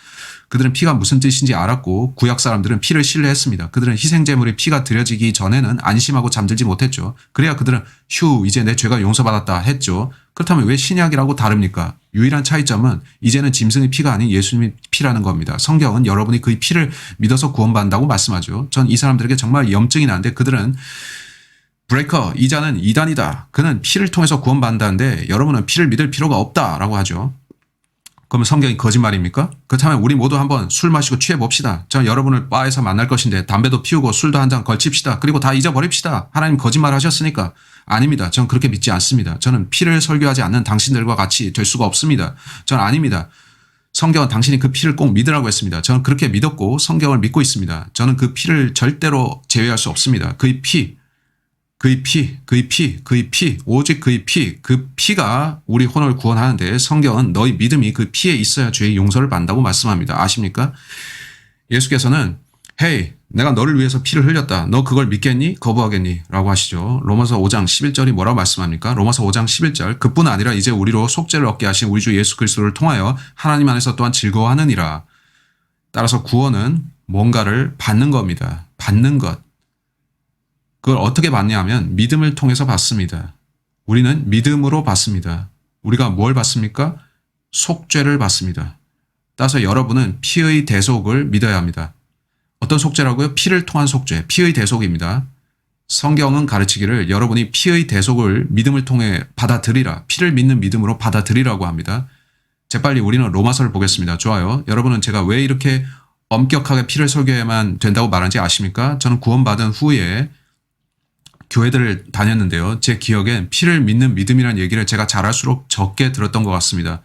그들은 피가 무슨 뜻인지 알았고 구약 사람들은 피를 신뢰했습니다. 그들은 희생제물의 피가 드려지기 전에는 안심하고 잠들지 못했죠. 그래야 그들은 휴, 이제 내 죄가 용서받았다 했죠. 그렇다면 왜 신약이라고 다릅니까? 유일한 차이점은 이제는 짐승의 피가 아닌 예수님의 피라는 겁니다. 성경은 여러분이 그의 피를 믿어서 구원받는다고 말씀하죠. 전 이 사람들에게 정말 염증이 나는데, 그들은 브레이커, 이자는 이단이다. 그는 피를 통해서 구원받는다는데 여러분은 피를 믿을 필요가 없다라고 하죠. 그러면 성경이 거짓말입니까? 그렇다면 우리 모두 한번 술 마시고 취해봅시다. 전 여러분을 바에서 만날 것인데 담배도 피우고 술도 한 잔 걸칩시다. 그리고 다 잊어버립시다. 하나님 거짓말 하셨으니까. 아닙니다. 전 그렇게 믿지 않습니다. 저는 피를 설교하지 않는 당신들과 같이 될 수가 없습니다. 전 아닙니다. 성경은 당신이 그 피를 꼭 믿으라고 했습니다. 저는 그렇게 믿었고 성경을 믿고 있습니다. 저는 그 피를 절대로 제외할 수 없습니다. 그의 피, 오직 그의 피, 그 피가 우리 혼을 구원하는데, 성경은 너희 믿음이 그 피에 있어야 죄의 용서를 받는다고 말씀합니다. 아십니까? 예수께서는 헤이, 내가 너를 위해서 피를 흘렸다. 너 그걸 믿겠니? 거부하겠니? 라고 하시죠. 로마서 5장 11절이 뭐라고 말씀합니까? 로마서 5장 11절. 그뿐 아니라 이제 우리로 속죄를 얻게 하신 우리 주 예수 그리스도를 통하여 하나님 안에서 또한 즐거워하느니라. 따라서 구원은 뭔가를 받는 겁니다. 받는 것. 그걸 어떻게 받냐 하면 믿음을 통해서 받습니다. 우리는 믿음으로 받습니다. 우리가 뭘 받습니까? 속죄를 받습니다. 따라서 여러분은 피의 대속을 믿어야 합니다. 어떤 속죄라고요? 피를 통한 속죄, 피의 대속입니다. 성경은 가르치기를 여러분이 피의 대속을 믿음을 통해 받아들이라, 피를 믿는 믿음으로 받아들이라고 합니다. 재빨리 우리는 로마서를 보겠습니다. 좋아요. 여러분은 제가 왜 이렇게 엄격하게 피를 설교해야만 된다고 말하는지 아십니까? 저는 구원받은 후에 교회들을 다녔는데요. 제 기억엔 피를 믿는 믿음이라는 얘기를 제가 잘할수록 적게 들었던 것 같습니다.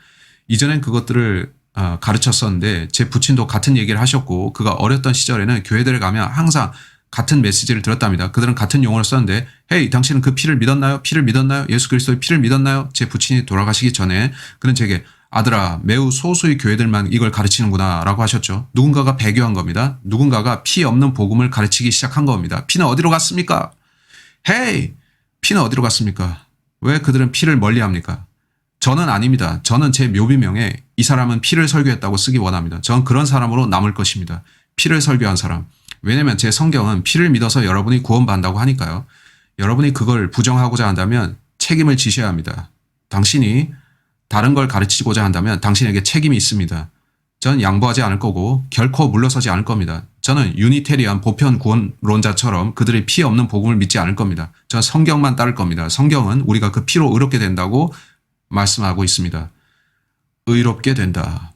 이전엔 그것들을 가르쳤었는데 제 부친도 같은 얘기를 하셨고, 그가 어렸던 시절에는 교회들을 가면 항상 같은 메시지를 들었답니다. 그들은 같은 용어를 썼는데, 헤이, 당신은 그 피를 믿었나요? 피를 믿었나요? 예수 그리스도의 피를 믿었나요? 제 부친이 돌아가시기 전에 그는 제게 아들아, 매우 소수의 교회들만 이걸 가르치는구나 라고 하셨죠. 누군가가 배교한 겁니다. 누군가가 피 없는 복음을 가르치기 시작한 겁니다. 피는 어디로 갔습니까? 헤이! 피는 어디로 갔습니까? 왜 그들은 피를 멀리합니까? 저는 아닙니다. 저는 제 묘비명에 이 사람은 피를 설교했다고 쓰기 원합니다. 저는 그런 사람으로 남을 것입니다. 피를 설교한 사람. 왜냐면 제 성경은 피를 믿어서 여러분이 구원받는다고 하니까요. 여러분이 그걸 부정하고자 한다면 책임을 지셔야 합니다. 당신이 다른 걸 가르치고자 한다면 당신에게 책임이 있습니다. 전 양보하지 않을 거고 결코 물러서지 않을 겁니다. 저는 유니테리안 보편 구원론자처럼 그들의 피 없는 복음을 믿지 않을 겁니다. 전 성경만 따를 겁니다. 성경은 우리가 그 피로 의롭게 된다고 말씀하고 있습니다. 의롭게 된다.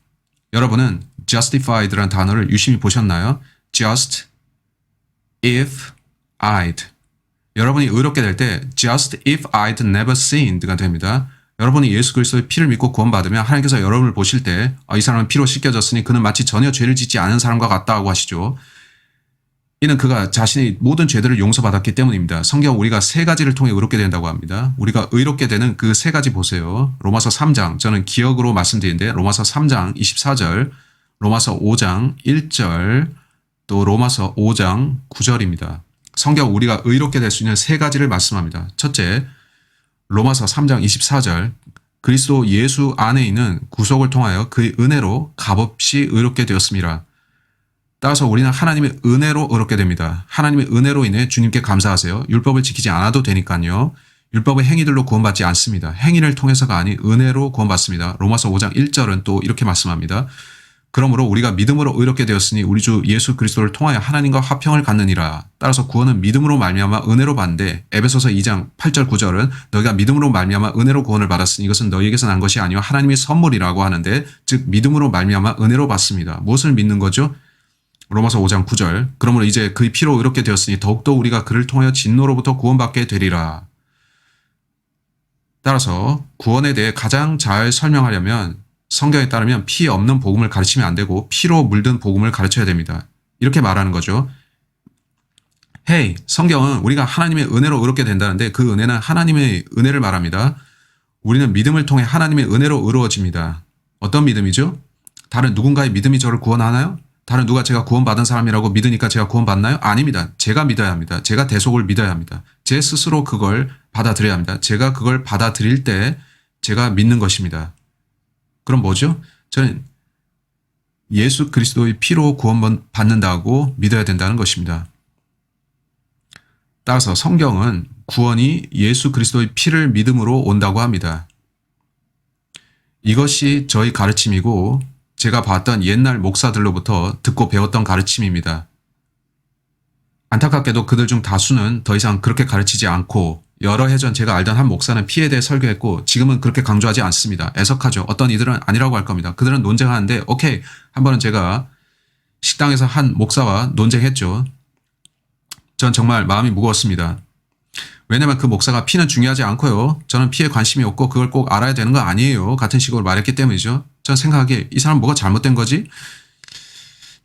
여러분은 justified라는 단어를 유심히 보셨나요? just if I'd. 여러분이 의롭게 될 때 just if I'd never sinned가 됩니다. 여러분이 예수 그리스도의 피를 믿고 구원받으면 하나님께서 여러분을 보실 때 이 사람은 피로 씻겨졌으니 그는 마치 전혀 죄를 짓지 않은 사람과 같다고 하시죠. 이는 그가 자신의 모든 죄들을 용서받았기 때문입니다. 성경 우리가 세 가지를 통해 의롭게 된다고 합니다. 우리가 의롭게 되는 그 세 가지 보세요. 로마서 3장, 저는 기억으로 말씀드리는데 로마서 3장 24절, 로마서 5장 1절, 또 로마서 5장 9절입니다. 성경 우리가 의롭게 될 수 있는 세 가지를 말씀합니다. 첫째, 로마서 3장 24절, 그리스도 예수 안에 있는 구속을 통하여 그의 은혜로 값없이 의롭게 되었습니다. 따라서 우리는 하나님의 은혜로 의롭게 됩니다. 하나님의 은혜로 인해 주님께 감사하세요. 율법을 지키지 않아도 되니까요. 율법의 행위들로 구원받지 않습니다. 행위를 통해서가 아닌 은혜로 구원받습니다. 로마서 5장 1절은 또 이렇게 말씀합니다. 그러므로 우리가 믿음으로 의롭게 되었으니 우리 주 예수 그리스도를 통하여 하나님과 화평을 갖느니라. 따라서 구원은 믿음으로 말미암아 은혜로 받는데 에베소서 2장 8절 9절은 너희가 믿음으로 말미암아 은혜로 구원을 받았으니 이것은 너희에게서 난 것이 아니요 하나님의 선물이라고 하는데 즉 믿음으로 말미암아 은혜로 받습니다. 무엇을 믿는 거죠? 로마서 5장 9절. 그러므로 이제 그의 피로 의롭게 되었으니 더욱더 우리가 그를 통하여 진노로부터 구원받게 되리라. 따라서 구원에 대해 가장 잘 설명하려면 성경에 따르면 피 없는 복음을 가르치면 안 되고 피로 물든 복음을 가르쳐야 됩니다. 이렇게 말하는 거죠. 헤이, 성경은 우리가 하나님의 은혜로 의롭게 된다는데 그 은혜는 하나님의 은혜를 말합니다. 우리는 믿음을 통해 하나님의 은혜로 의로워집니다. 어떤 믿음이죠? 다른 누군가의 믿음이 저를 구원하나요? 다른 누가 제가 구원받은 사람이라고 믿으니까 제가 구원받나요? 아닙니다. 제가 믿어야 합니다. 제가 대속을 믿어야 합니다. 제 스스로 그걸 받아들여야 합니다. 제가 그걸 받아들일 때 제가 믿는 것입니다. 그럼 뭐죠? 저는 예수 그리스도의 피로 구원받는다고 믿어야 된다는 것입니다. 따라서 성경은 구원이 예수 그리스도의 피를 믿음으로 온다고 합니다. 이것이 저희 가르침이고 제가 봤던 옛날 목사들로부터 듣고 배웠던 가르침입니다. 안타깝게도 그들 중 다수는 더 이상 그렇게 가르치지 않고 여러 해 전 제가 알던 한 목사는 피에 대해 설교했고 지금은 그렇게 강조하지 않습니다. 애석하죠. 어떤 이들은 아니라고 할 겁니다. 그들은 논쟁하는데 오케이, 한 번은 제가 식당에서 한 목사와 논쟁했죠. 전 정말 마음이 무거웠습니다. 왜냐면 그 목사가 피는 중요하지 않고요. 저는 피에 관심이 없고 그걸 꼭 알아야 되는 거 아니에요. 같은 식으로 말했기 때문이죠. 전 생각하기에 이 사람 뭐가 잘못된 거지?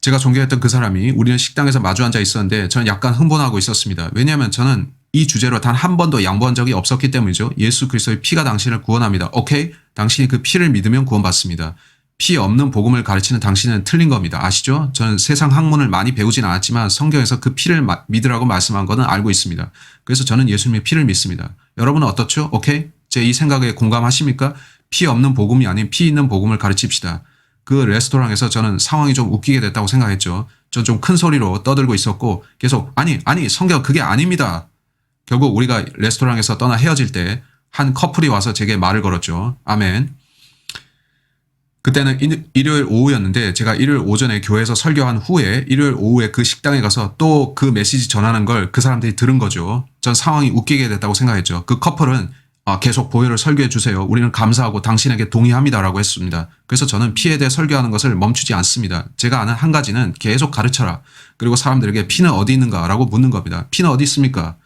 제가 존경했던 그 사람이 우리는 식당에서 마주 앉아 있었는데 저는 약간 흥분하고 있었습니다. 왜냐하면 저는 이 주제로 단 한 번도 양보한 적이 없었기 때문이죠. 예수 그리스도의 피가 당신을 구원합니다. 오케이? 당신이 그 피를 믿으면 구원받습니다. 피 없는 복음을 가르치는 당신은 틀린 겁니다. 아시죠? 저는 세상 학문을 많이 배우진 않았지만 성경에서 그 피를 믿으라고 말씀한 거는 알고 있습니다. 그래서 저는 예수님의 피를 믿습니다. 여러분은 어떻죠? 오케이? 제 이 생각에 공감하십니까? 피 없는 복음이 아닌 피 있는 복음을 가르칩시다. 그 레스토랑에서 저는 상황이 좀 웃기게 됐다고 생각했죠. 전 좀 큰 소리로 떠들고 있었고 계속 아니 성경 그게 아닙니다. 결국 우리가 레스토랑에서 떠나 헤어질 때 한 커플이 와서 제게 말을 걸었죠. 아멘. 그때는 일요일 오후였는데 제가 일요일 오전에 교회에서 설교한 후에 일요일 오후에 그 식당에 가서 또 그 메시지 전하는 걸 그 사람들이 들은 거죠. 전 상황이 웃기게 됐다고 생각했죠. 그 커플은 계속 보혈을 설교해 주세요. 우리는 감사하고 당신에게 동의합니다라고 했습니다. 그래서 저는 피에 대해 설교하는 것을 멈추지 않습니다. 제가 아는 한 가지는 계속 가르쳐라. 그리고 사람들에게 피는 어디 있는가라고 묻는 겁니다. 피는 어디 있습니까?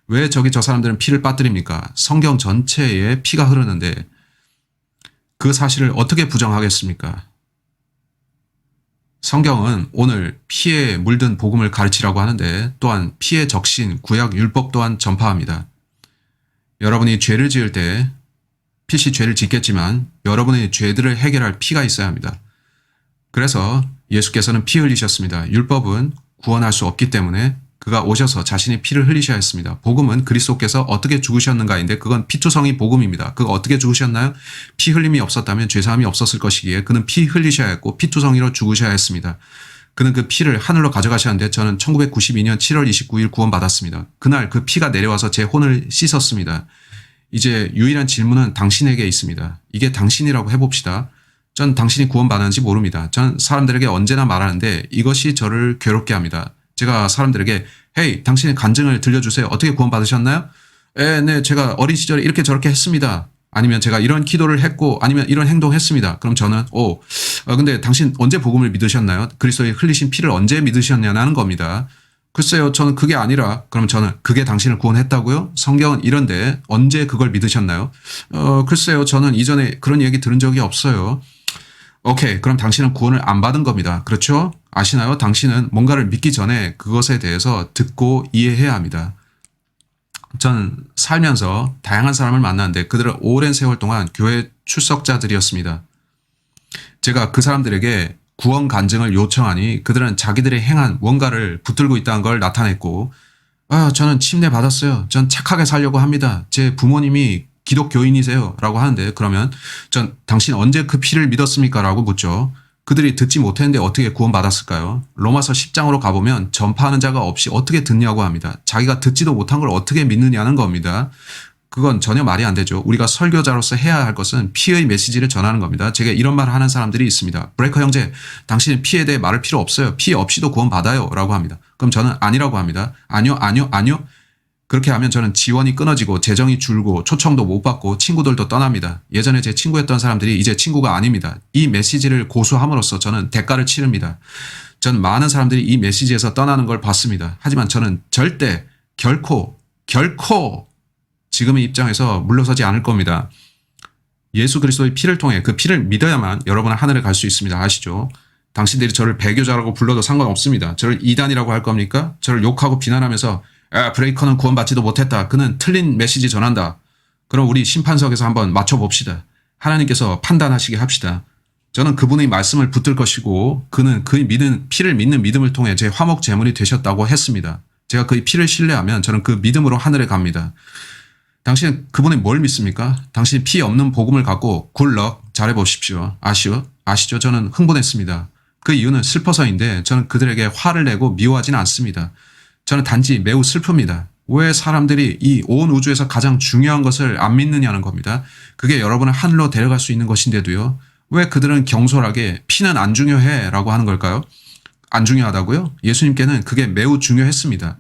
왜 저기 저 사람들은 피를 빠뜨립니까? 성경 전체에 피가 흐르는데 그 사실을 어떻게 부정하겠습니까? 성경은 오늘 피에 물든 복음을 가르치라고 하는데 또한 피의 적신, 구약 율법 또한 전파합니다. 여러분이 죄를 지을 때 핏이 죄를 짓겠지만 여러분의 죄들을 해결할 피가 있어야 합니다. 그래서 예수께서는 피 흘리셨습니다. 율법은 구원할 수 없기 때문에 그가 오셔서 자신의 피를 흘리셔야 했습니다. 복음은 그리스도께서 어떻게 죽으셨는가인데 그건 피투성이 복음입니다. 그가 어떻게 죽으셨나요? 피 흘림이 없었다면 죄사함이 없었을 것이기에 그는 피 흘리셔야 했고 피투성이로 죽으셔야 했습니다. 그는 그 피를 하늘로 가져가셨는데 저는 1992년 7월 29일 구원받았습니다. 그날 그 피가 내려와서 제 혼을 씻었습니다. 이제 유일한 질문은 당신에게 있습니다. 이게 당신이라고 해봅시다. 전 당신이 구원받았는지 모릅니다. 전 사람들에게 언제나 말하는데 이것이 저를 괴롭게 합니다. 제가 사람들에게 헤이, 당신의 간증을 들려주세요. 어떻게 구원받으셨나요? 네, 제가 어린 시절에 이렇게 저렇게 했습니다. 아니면 제가 이런 기도를 했고 아니면 이런 행동했습니다. 그럼 저는 근데 당신 언제 복음을 믿으셨나요? 그리스도의 흘리신 피를 언제 믿으셨냐는 겁니다. 글쎄요, 저는 그게 아니라, 그럼 저는 그게 당신을 구원했다고요? 성경은 이런데 언제 그걸 믿으셨나요? 글쎄요, 저는 이전에 그런 얘기 들은 적이 없어요. 오케이, 그럼 당신은 구원을 안 받은 겁니다. 그렇죠? 아시나요? 당신은 뭔가를 믿기 전에 그것에 대해서 듣고 이해해야 합니다. 전 살면서 다양한 사람을 만났는데 그들은 오랜 세월 동안 교회 출석자들이었습니다. 제가 그 사람들에게 구원 간증을 요청하니 그들은 자기들이 행한 뭔가를 붙들고 있다는 걸 나타냈고, 저는 침례 받았어요. 전 착하게 살려고 합니다. 제 부모님이 기독교인이세요. 라고 하는데, 그러면 전 당신 언제 그 피를 믿었습니까? 라고 묻죠. 그들이 듣지 못했는데 어떻게 구원받았을까요? 로마서 10장으로 가보면 전파하는 자가 없이 어떻게 듣냐고 합니다. 자기가 듣지도 못한 걸 어떻게 믿느냐는 겁니다. 그건 전혀 말이 안 되죠. 우리가 설교자로서 해야 할 것은 피의 메시지를 전하는 겁니다. 제가 이런 말을 하는 사람들이 있습니다. 브레이커 형제, 당신은 피에 대해 말할 필요 없어요. 피 없이도 구원받아요. 라고 합니다. 그럼 저는 아니라고 합니다. 아니요. 그렇게 하면 저는 지원이 끊어지고 재정이 줄고 초청도 못 받고 친구들도 떠납니다. 예전에 제 친구였던 사람들이 이제 친구가 아닙니다. 이 메시지를 고수함으로써 저는 대가를 치릅니다. 전 많은 사람들이 이 메시지에서 떠나는 걸 봤습니다. 하지만 저는 절대 결코 지금의 입장에서 물러서지 않을 겁니다. 예수 그리스도의 피를 통해 그 피를 믿어야만 여러분은 하늘에 갈 수 있습니다. 아시죠? 당신들이 저를 배교자라고 불러도 상관없습니다. 저를 이단이라고 할 겁니까? 저를 욕하고 비난하면서 브레이커는 구원받지도 못했다. 그는 틀린 메시지 전한다. 그럼 우리 심판석에서 한번 맞춰봅시다. 하나님께서 판단하시게 합시다. 저는 그분의 말씀을 붙들 것이고 그는 그의 피를 믿는 믿음을 통해 제 화목 제물이 되셨다고 했습니다. 제가 그의 피를 신뢰하면 저는 그 믿음으로 하늘에 갑니다. 당신은 그분이 뭘 믿습니까? 당신이 피 없는 복음을 갖고 굿럭 잘해보십시오. 아시죠? 저는 흥분했습니다. 그 이유는 슬퍼서인데 저는 그들에게 화를 내고 미워하지는 않습니다. 저는 단지 매우 슬픕니다. 왜 사람들이 이 온 우주에서 가장 중요한 것을 안 믿느냐는 겁니다. 그게 여러분을 하늘로 데려갈 수 있는 것인데도요. 왜 그들은 경솔하게 피는 안 중요해 라고 하는 걸까요? 안 중요하다고요? 예수님께는 그게 매우 중요했습니다.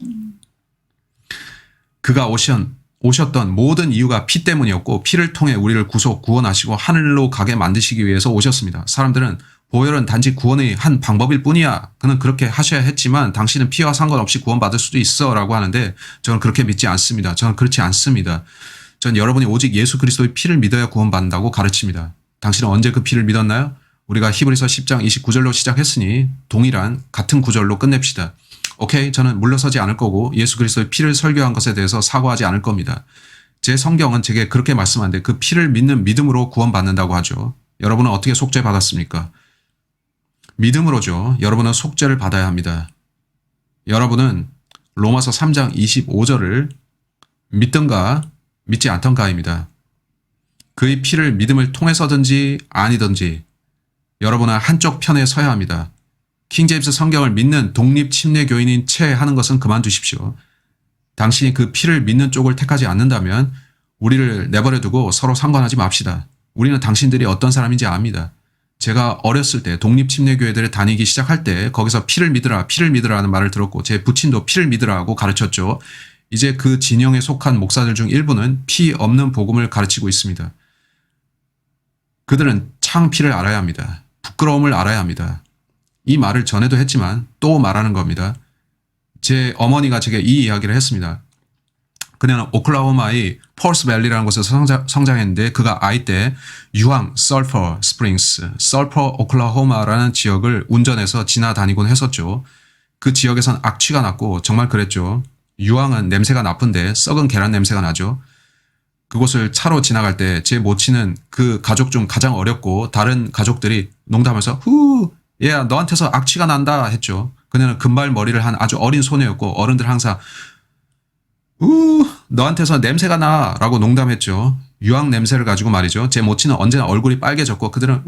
그가 오셨던 모든 이유가 피 때문이었고 피를 통해 우리를 구원하시고 하늘로 가게 만드시기 위해서 오셨습니다. 사람들은 보혈은 단지 구원의 한 방법일 뿐이야. 그는 그렇게 하셔야 했지만 당신은 피와 상관없이 구원받을 수도 있어 라고 하는데 저는 그렇게 믿지 않습니다. 저는 그렇지 않습니다. 전 여러분이 오직 예수 그리스도의 피를 믿어야 구원받는다고 가르칩니다. 당신은 언제 그 피를 믿었나요? 우리가 히브리서 10장 29절로 시작했으니 동일한 같은 구절로 끝냅시다. 오케이, 저는 물러서지 않을 거고 예수 그리스도의 피를 설교한 것에 대해서 사과하지 않을 겁니다. 제 성경은 제게 그렇게 말씀하는데 그 피를 믿는 믿음으로 구원받는다고 하죠. 여러분은 어떻게 속죄 받았습니까? 믿음으로죠. 여러분은 속죄를 받아야 합니다. 여러분은 로마서 3장 25절을 믿든가 믿지 않던가입니다. 그의 피를 믿음을 통해서든지 아니든지 여러분은 한쪽 편에 서야 합니다. 킹제임스 성경을 믿는 독립 침례교인인 채 하는 것은 그만두십시오. 당신이 그 피를 믿는 쪽을 택하지 않는다면 우리를 내버려두고 서로 상관하지 맙시다. 우리는 당신들이 어떤 사람인지 압니다. 제가 어렸을 때 독립 침례교회들을 다니기 시작할 때 거기서 피를 믿으라는 말을 들었고 제 부친도 피를 믿으라고 가르쳤죠. 이제 그 진영에 속한 목사들 중 일부는 피 없는 복음을 가르치고 있습니다. 그들은 창피를 알아야 합니다. 부끄러움을 알아야 합니다. 이 말을 전에도 했지만 또 말하는 겁니다. 제 어머니가 제게 이 이야기를 했습니다. 그녀는 오클라호마의 폴스밸리라는 곳에서 성장했는데 그가 아이 때 유황 설퍼 스프링스, 설퍼 오클라호마라는 지역을 운전해서 지나다니곤 했었죠. 그 지역에선 악취가 났고 정말 그랬죠. 유황은 냄새가 나쁜데 썩은 계란 냄새가 나죠. 그곳을 차로 지나갈 때 제 모친은 그 가족 중 가장 어렸고 다른 가족들이 농담하면서 얘야 너한테서 악취가 난다 했죠. 그녀는 금발 머리를 한 아주 어린 소녀였고 어른들 항상 너한테서 냄새가 나 라고 농담했죠. 유황 냄새를 가지고 말이죠. 제 모친은 언제나 얼굴이 빨개졌고 그들은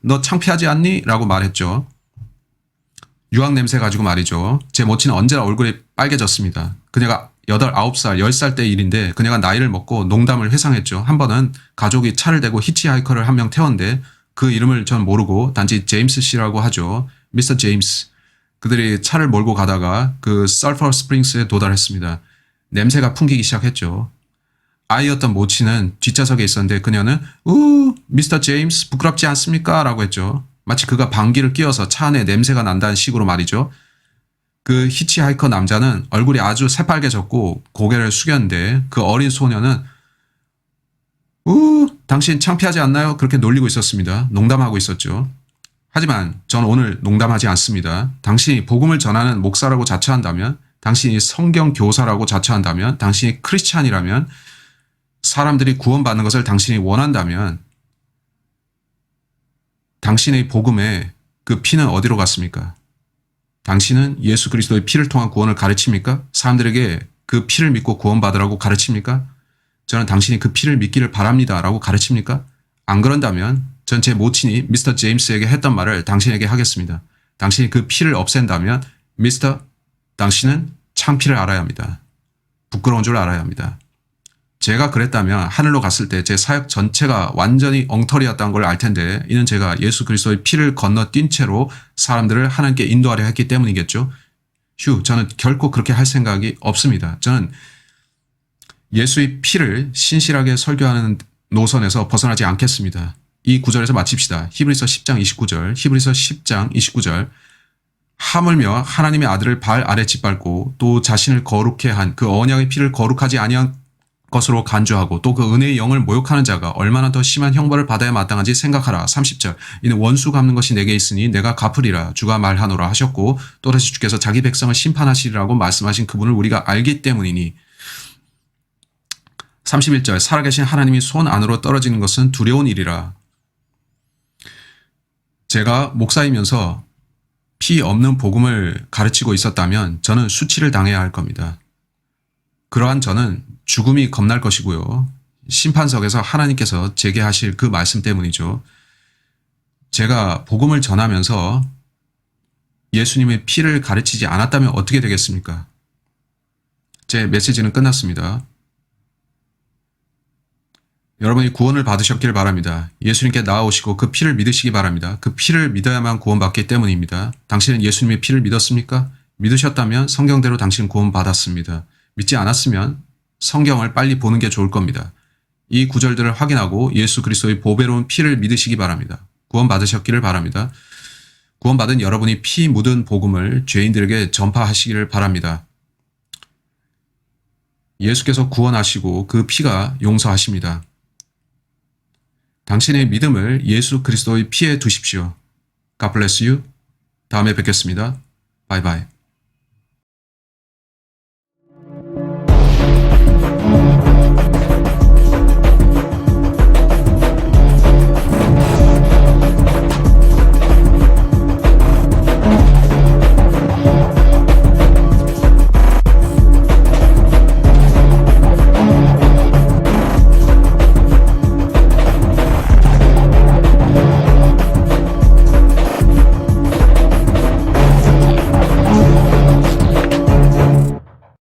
너 창피하지 않니? 라고 말했죠. 유황 냄새 가지고 말이죠. 제 모친은 언제나 얼굴이 빨개졌습니다. 그녀가 8, 9살, 10살 때 일인데 그녀가 나이를 먹고 농담을 회상했죠. 한 번은 가족이 차를 대고 히치하이커를 한 명 태웠는데 그 이름을 전 모르고 단지 제임스 씨라고 하죠. 미스터 제임스. 그들이 차를 몰고 가다가 그 설퍼 스프링스에 도달했습니다. 냄새가 풍기기 시작했죠. 아이였던 모치는 뒷좌석에 있었는데 그녀는 미스터 제임스 부끄럽지 않습니까? 라고 했죠. 마치 그가 방귀를 뀌어서 차 안에 냄새가 난다는 식으로 말이죠. 그 히치하이커 남자는 얼굴이 아주 새빨개졌고 고개를 숙였는데 그 어린 소녀는 당신 창피하지 않나요? 그렇게 놀리고 있었습니다. 농담하고 있었죠. 하지만 전 오늘 농담하지 않습니다. 당신이 복음을 전하는 목사라고 자처한다면, 당신이 성경 교사라고 자처한다면, 당신이 크리스찬이라면, 사람들이 구원받는 것을 당신이 원한다면 당신의 복음에 그 피는 어디로 갔습니까? 당신은 예수 그리스도의 피를 통한 구원을 가르칩니까? 사람들에게 그 피를 믿고 구원받으라고 가르칩니까? 저는 당신이 그 피를 믿기를 바랍니다 라고 가르칩니까? 안 그런다면 전 제 모친이 미스터 제임스에게 했던 말을 당신에게 하겠습니다. 당신이 그 피를 없앤다면 미스터, 당신은 창피를 알아야 합니다. 부끄러운 줄 알아야 합니다. 제가 그랬다면 하늘로 갔을 때 제 사역 전체가 완전히 엉터리였다는 걸 알 텐데 이는 제가 예수 그리스도의 피를 건너뛴 채로 사람들을 하나님께 인도하려 했기 때문이겠죠. 저는 결코 그렇게 할 생각이 없습니다. 저는 예수의 피를 신실하게 설교하는 노선에서 벗어나지 않겠습니다. 이 구절에서 마칩시다. 히브리서 10장 29절, 히브리서 10장 29절. 하물며 하나님의 아들을 발 아래 짓밟고 또 자신을 거룩해 한 그 언약의 피를 거룩하지 아니한 것으로 간주하고 또 그 은혜의 영을 모욕하는 자가 얼마나 더 심한 형벌을 받아야 마땅한지 생각하라. 30절. 이는 원수 갚는 것이 내게 있으니 내가 갚으리라 주가 말하노라 하셨고 또다시 주께서 자기 백성을 심판하시리라고 말씀하신 그분을 우리가 알기 때문이니. 31절. 살아계신 하나님이 손 안으로 떨어지는 것은 두려운 일이라. 제가 목사이면서 피 없는 복음을 가르치고 있었다면 저는 수치를 당해야 할 겁니다. 그러한 저는 죽음이 겁날 것이고요. 심판석에서 하나님께서 제게 하실 그 말씀 때문이죠. 제가 복음을 전하면서 예수님의 피를 가르치지 않았다면 어떻게 되겠습니까? 제 메시지는 끝났습니다. 여러분이 구원을 받으셨길 바랍니다. 예수님께 나아오시고 그 피를 믿으시기 바랍니다. 그 피를 믿어야만 구원받기 때문입니다. 당신은 예수님의 피를 믿었습니까? 믿으셨다면 성경대로 당신은 구원받았습니다. 믿지 않았으면 성경을 빨리 보는 게 좋을 겁니다. 이 구절들을 확인하고 예수 그리스도의 보배로운 피를 믿으시기 바랍니다. 구원받으셨기를 바랍니다. 구원받은 여러분이 피 묻은 복음을 죄인들에게 전파하시기를 바랍니다. 예수께서 구원하시고 그 피가 용서하십니다. 당신의 믿음을 예수 그리스도의 피에 두십시오. God bless you. 다음에 뵙겠습니다. 바이바이.